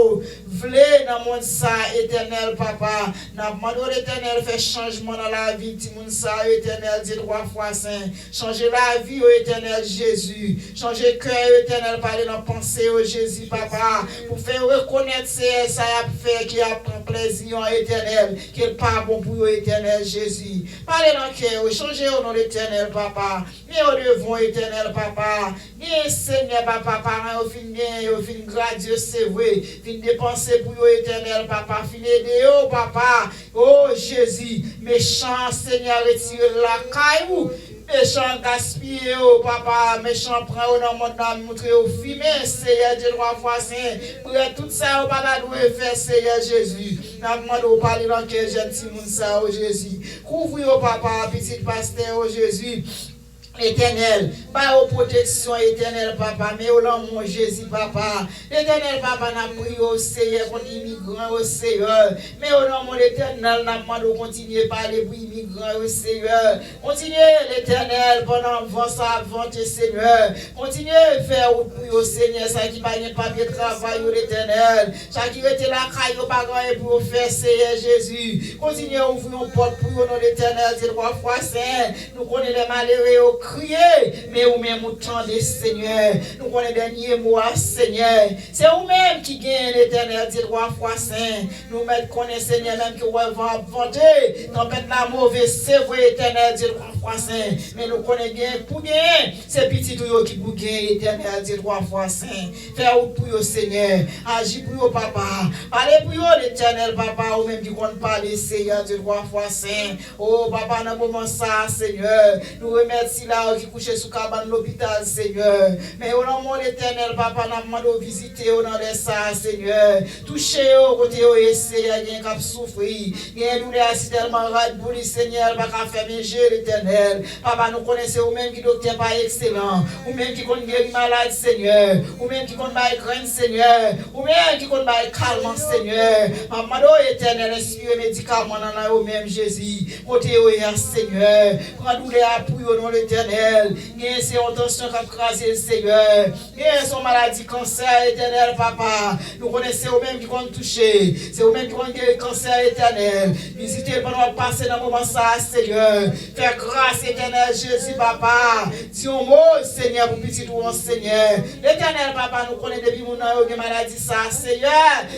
V'lez dans le monde ça, éternel, papa. Nous demandons l'éternel fait changement dans la vie, Timoun Sao éternel, dit 3 fois saint. Changer la vie au éternel Jésus. Changer le cœur éternel, parler dans la pensée au Jésus, papa. Pour faire reconnaître ça a fait qui a pris plaisir éternel, qui est pas bon pour éternel Jésus. Parlez dans le cœur, changez au nom de l'éternel, papa. Mais au devant éternel, papa. Bien Seigneur, papa, parents, au fin bien, au fin gradieux, c'est vrai. Fin dépenser pour éternel, papa. Fin aider, oh papa. Oh Jésus, méchant Seigneur, retire la caille. méchant gaspillé, oh papa, méchant prend au nom de montrer au fumé, Seigneur Dieu, 3 fois saint. Pour tout ça, oh papa, doit faire, Seigneur Jésus. N'a demandé au parler dans quel gentil monde ça, oh Jésus. Couvre, oh papa, petit pasteur, oh Jésus. Éternel, pas aux protection éternelle, papa, mais au nom de Jésus, papa. Éternel, papa, n'a prié au Seigneur, qu'on immigrant au Seigneur. Mais au nom de l'éternel, n'a demandé de continuer à parler pour immigrants au Seigneur. Continuez l'éternel pendant 20 ans, 20 Seigneur. Continuez à faire pour au Seigneur, ça qui va pas bien travail au l'éternel. Ça qui était la caille au bagage pour faire, Seigneur Jésus. Continuez à ouvrir une porte pour nous, l'éternel, c'est 3 fois saint. Nous connaissons les malheureux. Crier, mais ou même autant des Seigneur. Nous connaissons les derniers mots, Seigneur. C'est vous-même qui gagne l'éternel, dit 3 fois saint. Nous mettons connaître, Seigneur, même que vous avez inventé. Tempête la mauvaise, c'est vrai, éternel, dit 3 fois saint. Mais nous connaissons bien pour gagner. C'est petit tout qui pour gagner, éternel, dit 3 fois saint. Faire ou pour vous, Seigneur. Agis pour vous, papa. Parlez pour vous, l'éternel, papa. Ou même qui compte parler, Seigneur, dit 3 fois saint. Oh, papa, dans le moment ça, Seigneur. Nous remercions là qui couche sous cabane l'hôpital, Seigneur. Mais au nom de l'éternel, papa, n'a demandé de visiter au nom de ça, Seigneur. Touchez au côté où Seigneur, il y a un cap souffrir. Il y a une douleur si tellement rade pour le Seigneur, pas qu'à faire méger l'éternel. Papa, nous connaissons ou même qui docteur pas excellent, ou même qui connaît guérir malade, Seigneur, ou même qui connaît pas graine, Seigneur, ou même qui connaît pas calme, Seigneur. Maman, éternel, inspire médicaments dans la même Jésus. Côté où Seigneur, prends douleur pour au nom de l'éternel. Il y a ses intentions qui ont crasé le Seigneur. Il y a son maladie, cancer éternel, papa. Nous connaissons eux-mêmes qui vont toucher. C'est eux-mêmes qui vont guérir le cancer éternel. Visitez pendant le passé dans le moment ça, Seigneur. Faire grâce éternel, Jésus, papa. Dis un mot, Seigneur, pour petit ou Seigneur. L'éternel, papa, nous connaissons depuis mon nom de maladie ça, Seigneur.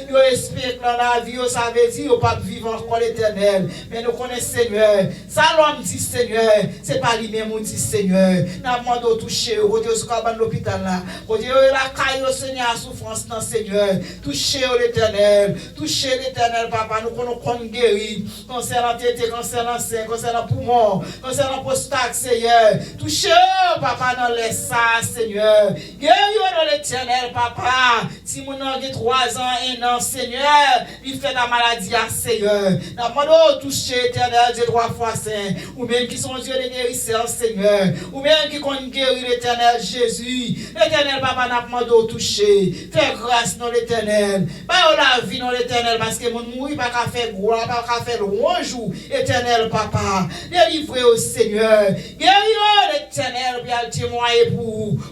Nous espérons que dans la vie, ça veut dire qu'on ne pas vivre encore l'éternel. Mais nous connaissons, Seigneur. Ça, l'homme dit, Seigneur, c'est pas lui-même, on dit, Seigneur. N'a demandé de toucher, côté au cabane l'hôpital là, côté la caille au Seigneur, souffrance dans Seigneur. Touchez l'éternel, touchez l'éternel, papa, nous connaissons guéri, concernant tété, concernant sein, concernant poumon, concernant prostate, Seigneur. Touchez, papa, dans les ça, Seigneur. Guéri dans l'éternel, papa. Si mon nom a 3 ans, 1 an, Seigneur, il fait la maladie à Seigneur. N'a demandé de toucher l'éternel, Dieu 3 fois saint, ou même qui sont Dieu les guérisseurs, Seigneur. Ou bien qui compte guérir l'éternel Jésus. L'éternel, papa, n'a pas demandé de toucher. Fais grâce dans l'éternel. Pas la vie dans l'éternel parce que mon mourir pas qu'à faire gloire, pas qu'à faire louange. Éternel, papa. Délivrez au Seigneur. Guérir l'éternel, puis à témoigner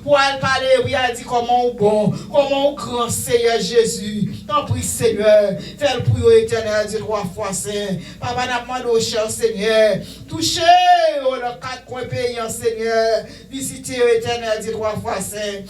pour aller parler, puis à dire comment on bon, comment on grand Seigneur Jésus. T'en prie, Seigneur. Fais le pour l'éternel, dit 3 fois saint. Papa, n'a pas demandé au cher Seigneur. Touchez au 4 coins pays, Seigneur, visitez l'éternel, dit 3 fois saint.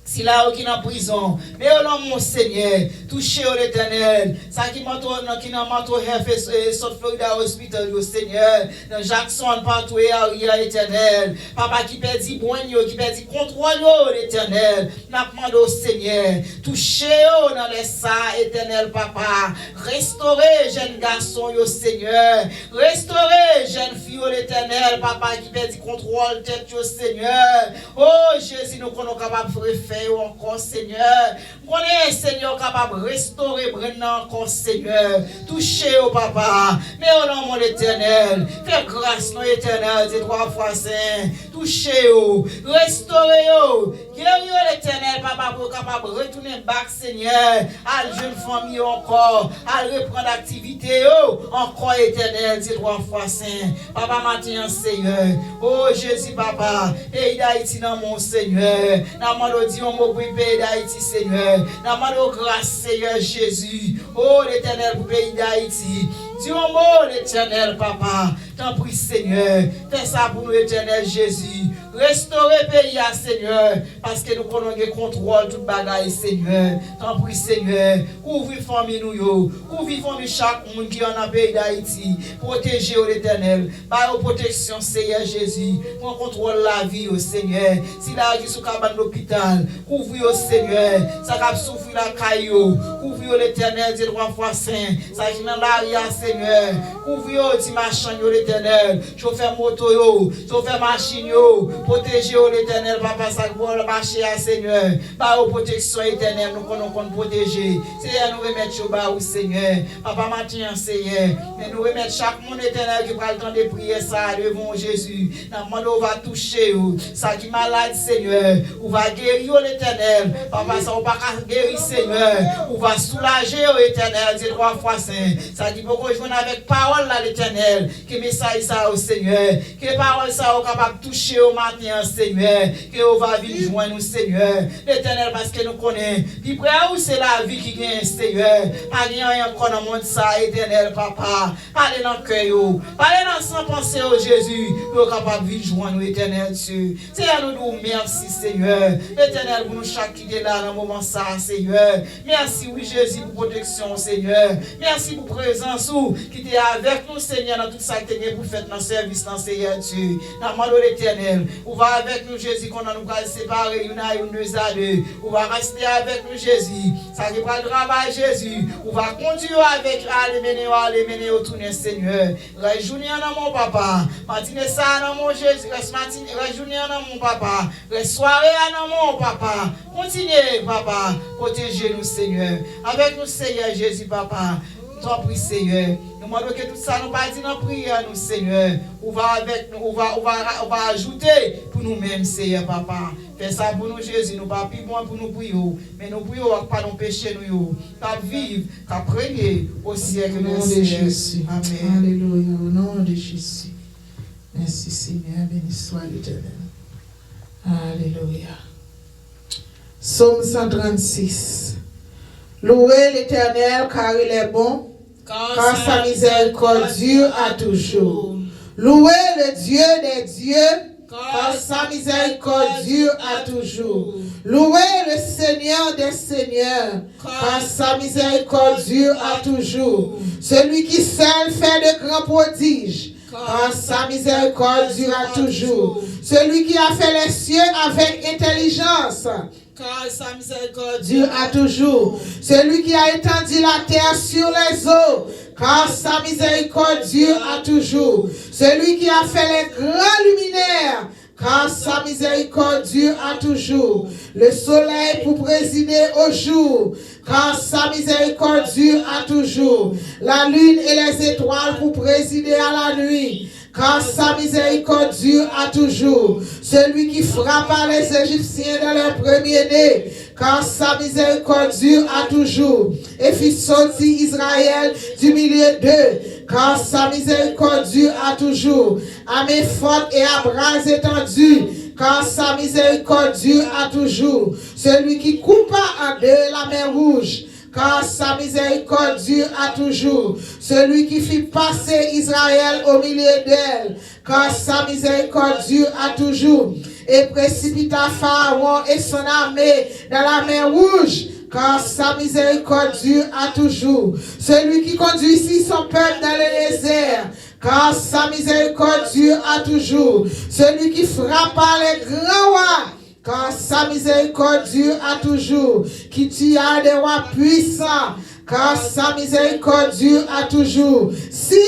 Si là qui est en prison, mais au nom de mon Seigneur, touchez l'éternel. Ça qui m'a qui n'a pas fait South Florida Hospital, au Seigneur, dans Jackson, partout et à l'éternel. Papa qui perdit boigno, qui perdit contrôle, l'éternel. N'a demandé au Seigneur, touchez dans les ça, éternel, papa. Restaurez jeune garçon, au Seigneur. Restaurez jeune fille, l'éternel, papa qui perdit contrôle, tête, au Seigneur. Oh Jésus, nous sommes capables de faire encore, Seigneur. On est, Seigneur, capable de restaurer encore, Seigneur. Touchez au papa. Mais au nom de l'éternel, fais grâce dans l'éternel, dit 3 fois saint. Touchez au, restaurez au. Guéris l'éternel, papa, pour capable de retourner back, Seigneur. À la jeune famille encore, à reprendre l'activité, encore éternel, dit 3 fois saint. Papa, maintenant, Seigneur. Oh Jésus, papa, et d'Haïti dans mon Seigneur. Dans mon pays d'Haïti, Seigneur. Dans grâce, Seigneur Jésus. Oh, l'éternel pour pays d'Haïti. Dis un mot, l'éternel, papa. T'en prie, Seigneur. Fais ça pour nous, l'éternel Jésus. Restaurer le pays, Seigneur, parce que nous connaissons le contrôle tout bagaille, Seigneur. T'en prie, Seigneur, couvrir famille nous, couvrir famille chaque monde qui est en pays d'Haïti, protéger l'Éternel, par la protection, Seigneur Jésus, pour contrôler la vie, Seigneur. Si la vie sous cabane l'hôpital, couvrir, Seigneur, ça va souffrir la caillou, couvrir l'Éternel, Dieu 3 fois saint, ça qui dans l'arrière, Seigneur, couvrir petit machin, l'Éternel, chauffeur moto, chauffeur machine, protéger l'Éternel, papa, ça va marcher, Seigneur, par la protection éternelle, nous connaissons protéger. Seigneur, nous remettons au bas, Seigneur, papa, matin, Seigneur, mais nous remettons chaque monde éternel qui prend le temps de prier ça devant Jésus. Nous va toucher, ça qui est malade, Seigneur, on va guérir l'Éternel, papa, ça va pas guérir, Seigneur, on va soulager l'Éternel, Dieu 3 fois saint, ça qui peut rejoindre avec parole là, l'Éternel, que message ça au Seigneur, que parole ça est capable de toucher au matin, Seigneur, que on va venir joindre nous, Seigneur, l'Éternel, parce que nous connaissons, puis près où c'est la vie qui gagne, Seigneur, pas rien encore dans le monde ça, Éternel, papa, allez dans le cœur, allez dans son pensée au Jésus, pour capable de venir joindre nous, Éternel Dieu. Seigneur, nous disons merci, Seigneur, l'Éternel, pour nous chaque qui est là dans le moment ça, Seigneur, merci, oui, Jésus, pour protection, Seigneur, merci pour présence qui était avec nous, Seigneur, dans tout ça que tu as pour faire dans le service, dans Seigneur Dieu, dans le monde l'Éternel, on va avec nous, Jésus, qu'on a nous séparer, une à une, deux à deux, on va rester avec nous, Jésus, ça qui va le travail, Jésus, on va conduire avec, aller mener au tourner, Seigneur, réjouir dans mon papa, matinée ça dans mon Jésus, réjouir dans mon papa, soirée dans mon papa, continuez, papa, protégez-nous, Seigneur, avec nous, Seigneur Jésus, papa, t'en prie, Seigneur. Nous demandons que tout ça nous pas dit dans prière, nous, Seigneur. On va avec nous, on va ajouter pour nous-mêmes, Seigneur, papa. Fais ça pour nous, Jésus. Nous pas plus bon pour nous prier, mais nous prions pas nos péchés, nous. Qu'à vivre, qu'à prier au siècle. Au nom de Jésus. Amen. Alléluia. Au nom de Jésus. Merci, Seigneur. Béni soit l'Éternel. Alléluia. Psaume 136. Louez l'Éternel car il est bon, car sa miséricorde dure à toujours. Louez le Dieu des dieux, car sa miséricorde dure à toujours. Louez le Seigneur des seigneurs, car sa miséricorde dure à toujours. Celui qui seul fait de grands prodiges, car sa miséricorde dure à toujours. Celui qui a fait les cieux avec intelligence, car sa miséricorde dure à toujours. Celui qui a étendu la terre sur les eaux, car sa miséricorde dure à toujours. Celui qui a fait les grands luminaires, car sa miséricorde dure à toujours. Le soleil pour présider au jour, car sa miséricorde dure à toujours. La lune et les étoiles pour présider à la nuit, car sa miséricorde dure à toujours. Celui qui frappa les Égyptiens dans leur premier-né, car sa miséricorde dure à toujours. Et fit sortir Israël du milieu d'eux, car sa miséricorde dure à toujours. À main forte et à bras étendus, car sa miséricorde dure à toujours. Celui qui coupa en deux la mer rouge, car sa miséricorde dure à toujours. Celui qui fit passer Israël au milieu d'elle, car sa miséricorde dure à toujours. Et précipita Pharaon et son armée dans la mer rouge, car sa miséricorde dure à toujours. Celui qui conduisit son peuple dans le désert, car sa miséricorde dure à toujours. Celui qui frappa les grands rois, car sa miséricorde dure à toujours. Qui tua des rois puissants, car sa miséricorde dure à toujours. Sion,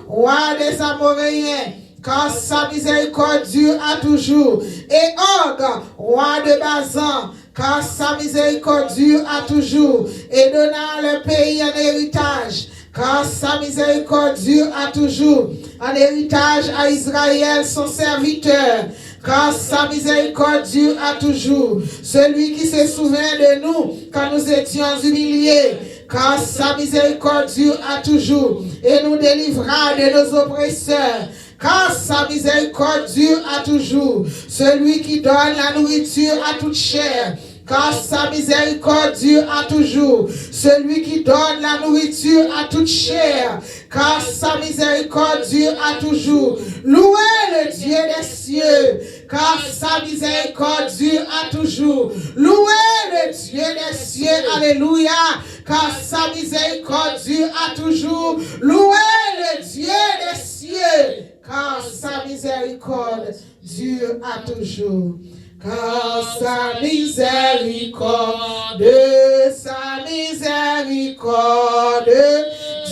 roi des Amoréens, car sa miséricorde dure à toujours. Et Og, roi de Bazan, car sa miséricorde dure à toujours. Et donna le pays en héritage, car sa miséricorde dure à toujours. En héritage à Israël, son serviteur, car sa miséricorde dure à toujours. Celui qui se souvient de nous quand nous étions humiliés, car sa miséricorde dure à toujours. Et nous délivra de nos oppresseurs, car sa miséricorde dure à toujours. Celui qui donne la nourriture à toute chair, car sa miséricorde dure à toujours. Celui qui donne la nourriture à toute chair, car sa miséricorde dure à toujours. Louez le Dieu des cieux, car sa miséricorde dure à toujours. Louez le Dieu des cieux, alléluia, car sa miséricorde dure à toujours. Louez le Dieu des cieux, car sa miséricorde dure à toujours. Car sa miséricorde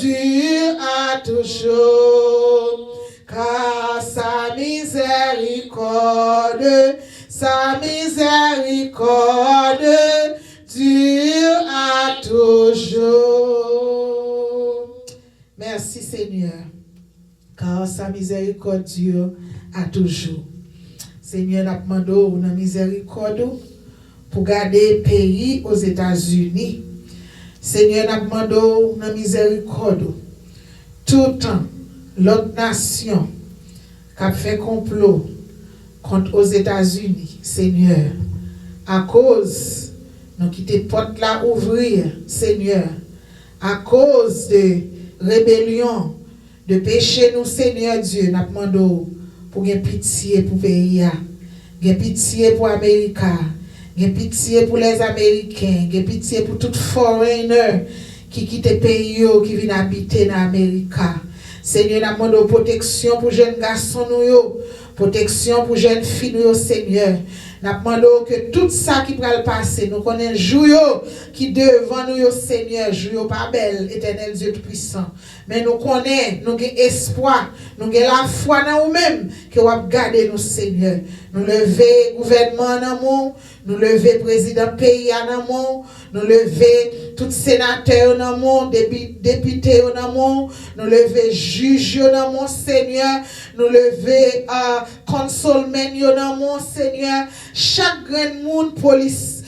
dure à toujours. Car sa miséricorde dure à toujours. Merci Seigneur, car sa miséricorde dure à toujours. Seigneur, nous demandons une miséricorde pour garder le pays aux États-Unis. Seigneur, nous demandons une miséricorde tout le temps. L'autre nation qui a fait complot contre aux États-Unis, Seigneur, à cause nous quitter porte là ouvrir, Seigneur, à cause de rébellion, de péché, nous, Seigneur Dieu, nous demandons pour gagner pitié pour le pays, gagner pitié pour l'Amérique, gagner pitié pour les Américains, gagner pitié pour tout foreigner qui quitte le pays, qui vient habiter dans l'Amérique. Seigneur, nous demandons protection pour jeunes garçons, protection pour jeunes filles, Seigneur. Nous demandons que tout ça qui va le passer, nous connaissons jour qui devant nous, Seigneur, jour pas belle, éternel Dieu tout-puissant. Mais nous connaissons, nous avons espoir, nous avons la foi dans nous-mêmes, que nous allons garder nous, Seigneur. Nous lever gouvernement dans nous, nous lever président pays dans nous, nous lever tout sénateur dans nous, député dans nous, nous lever juge dans nous, Seigneur, nous lever consulman dans nous, Seigneur, chaque grand monde, police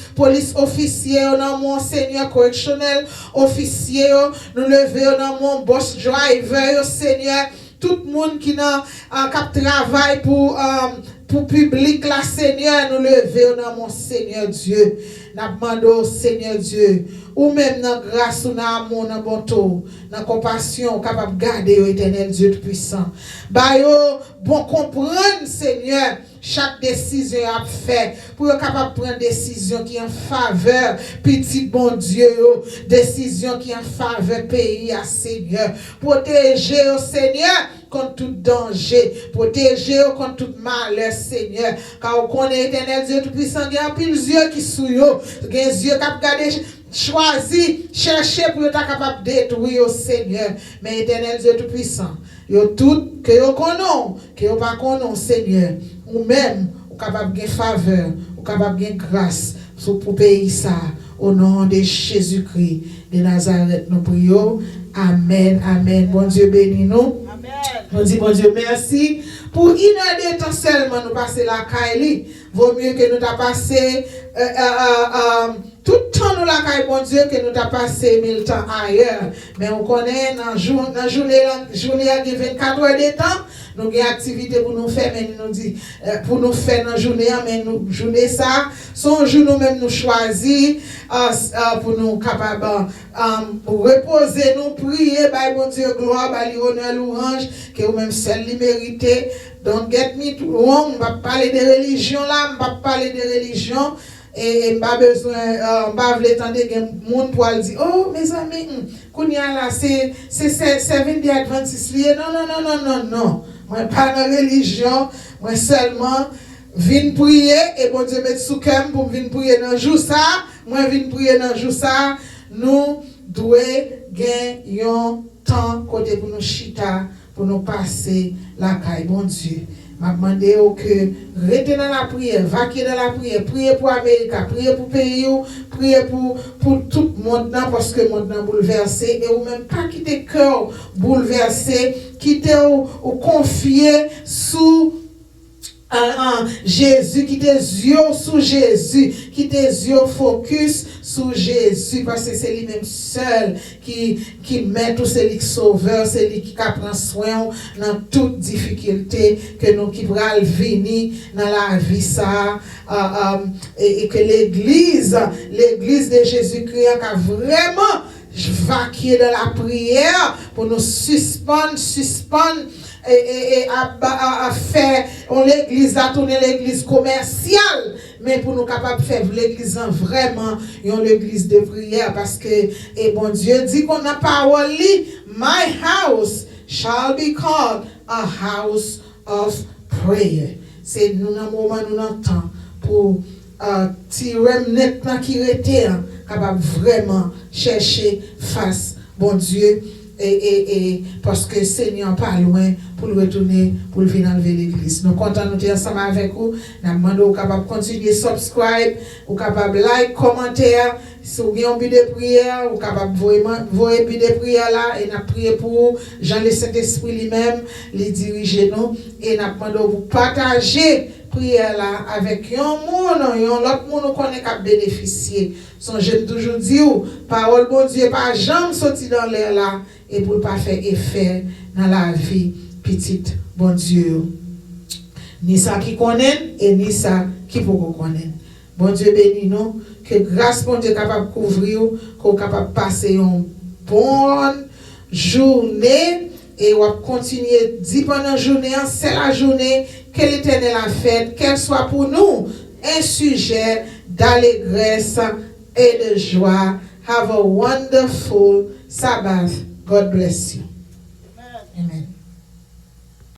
officier dans mon Seigneur, correctionnel officier, nous lever dans mon boss driver, Seigneur, tout le monde qui travaille pour public, la Seigneur, nous lever dans mon Seigneur Dieu. Nous demandons, Seigneur Dieu, ou même dans grâce, ou dans amour, dans bonté, dans compassion, capable de garder l'éternel Dieu tout-puissant. Bon comprendre, Seigneur, chaque décision à faire, pour être capable de prendre décision qui est en faveur, petit bon Dieu, décision qui est en faveur pays à Seigneur. Protéger au Seigneur contre tout danger, protéger contre tout malheur, Seigneur. Car on connaît l'éternel Dieu tout-puissant, il y a plusieurs qui sont yo, il y a des yeux qui ont gardé, choisi, chercher pour être capable de détruire au Seigneur. Mais l'éternel Dieu tout-puissant, yo tout que yo connaît, que yo pas connaît, Seigneur. Ou même, ou capable de faveur, ou capable de grâce pour pays ça. Au nom de Jésus-Christ de Nazareth, nous prions. Amen, amen. Bon Dieu bénis nous. Amen. On dit bon Dieu merci. Pour une heure de temps seulement nous passer la Kaili. Vaut mieux que nous t'a passé tout le temps nous la caille bon Dieu que nous t'a passé 1000 temps ailleurs. Mais on connaît dans journée qui 24 heures de temps. Nous avons des activités pour nous faire, mais nous dit pour nous faire dans la journée, mais nous journée ça, son jour nous-mêmes nous choisir pour nous capables reposer, nous prier, by bon Dieu, gloire, by l'honneur, louange, que vous-même seul les méritez. Don't get me wrong, on va parler de religion là, on va parler de religion. Et pas besoin, pas vouloir attendre que monde pour dire, oh mes amis, kounya là, c'est Seventh-day Adventist lié. Non. Moi pas dans religion, moi seulement viens prier et bon Dieu met sous cœur pour venir prier dans jour ça. Moi viens prier dans jour ça. Nous devons gagner un temps côté pour nous chita, pour nous passer la caille bon Dieu. M'a demandé que rester dans la prière, vaquer dans la prière, prier pour l'Amérique, prier pour le pays, prier pour tout le monde parce que le monde est bouleversé et ou même pas quitter le cœur bouleversé, quitter ou confier sous Jésus, qui tes yeux sous Jésus, qui tes yeux focus sur Jésus, parce que c'est lui-même seul qui met tout celui qui sauveur, c'est lui qui prend soin dans toute difficulté que nous qui pourra venir dans la vie ça, et que l'église de Jésus-Christ a vraiment vaquer dans la prière pour nous suspendre à faire l'église, à tourner l'église commerciale, mais pour nous capables de faire l'église vraiment une église de prière, parce que et bon Dieu dit qu'on a parole, my house shall be called a house of prayer. C'est nous un moment nous entend pour tirer maintenant qui était capable vraiment chercher face bon Dieu et parce que Seigneur pas loin pour le retourner pour le venir enlever l'église. Nous comptons nous être ensemble avec vous. Nous demandons capable continuer subscribe, ou capable like, commentaire, si vous avez un but de prière, ou capable voyer but de prière là et nous prier pour Jean le Saint-Esprit lui-même les diriger nous et nous demandons vous partager prière là avec un monde, l'autre monde connaît qu'à bénéficier. Son j'aime toujours dire parole bon Dieu pas jamais sorti dans l'air là et pour pas faire effet dans la vie petite bon Dieu. Ni ça qui connaît et ni ça qui peut connaître. Bon Dieu bénis nous, que grâce bon Dieu capable couvrir, qu'on capable passer une bonne journée et on va continuer dit pendant la journée, c'est la journée que l'Éternel a faite, qu'elle soit pour nous un sujet d'allégresse et de joie. Have a wonderful Sabbath. God bless you. Amen. Amen.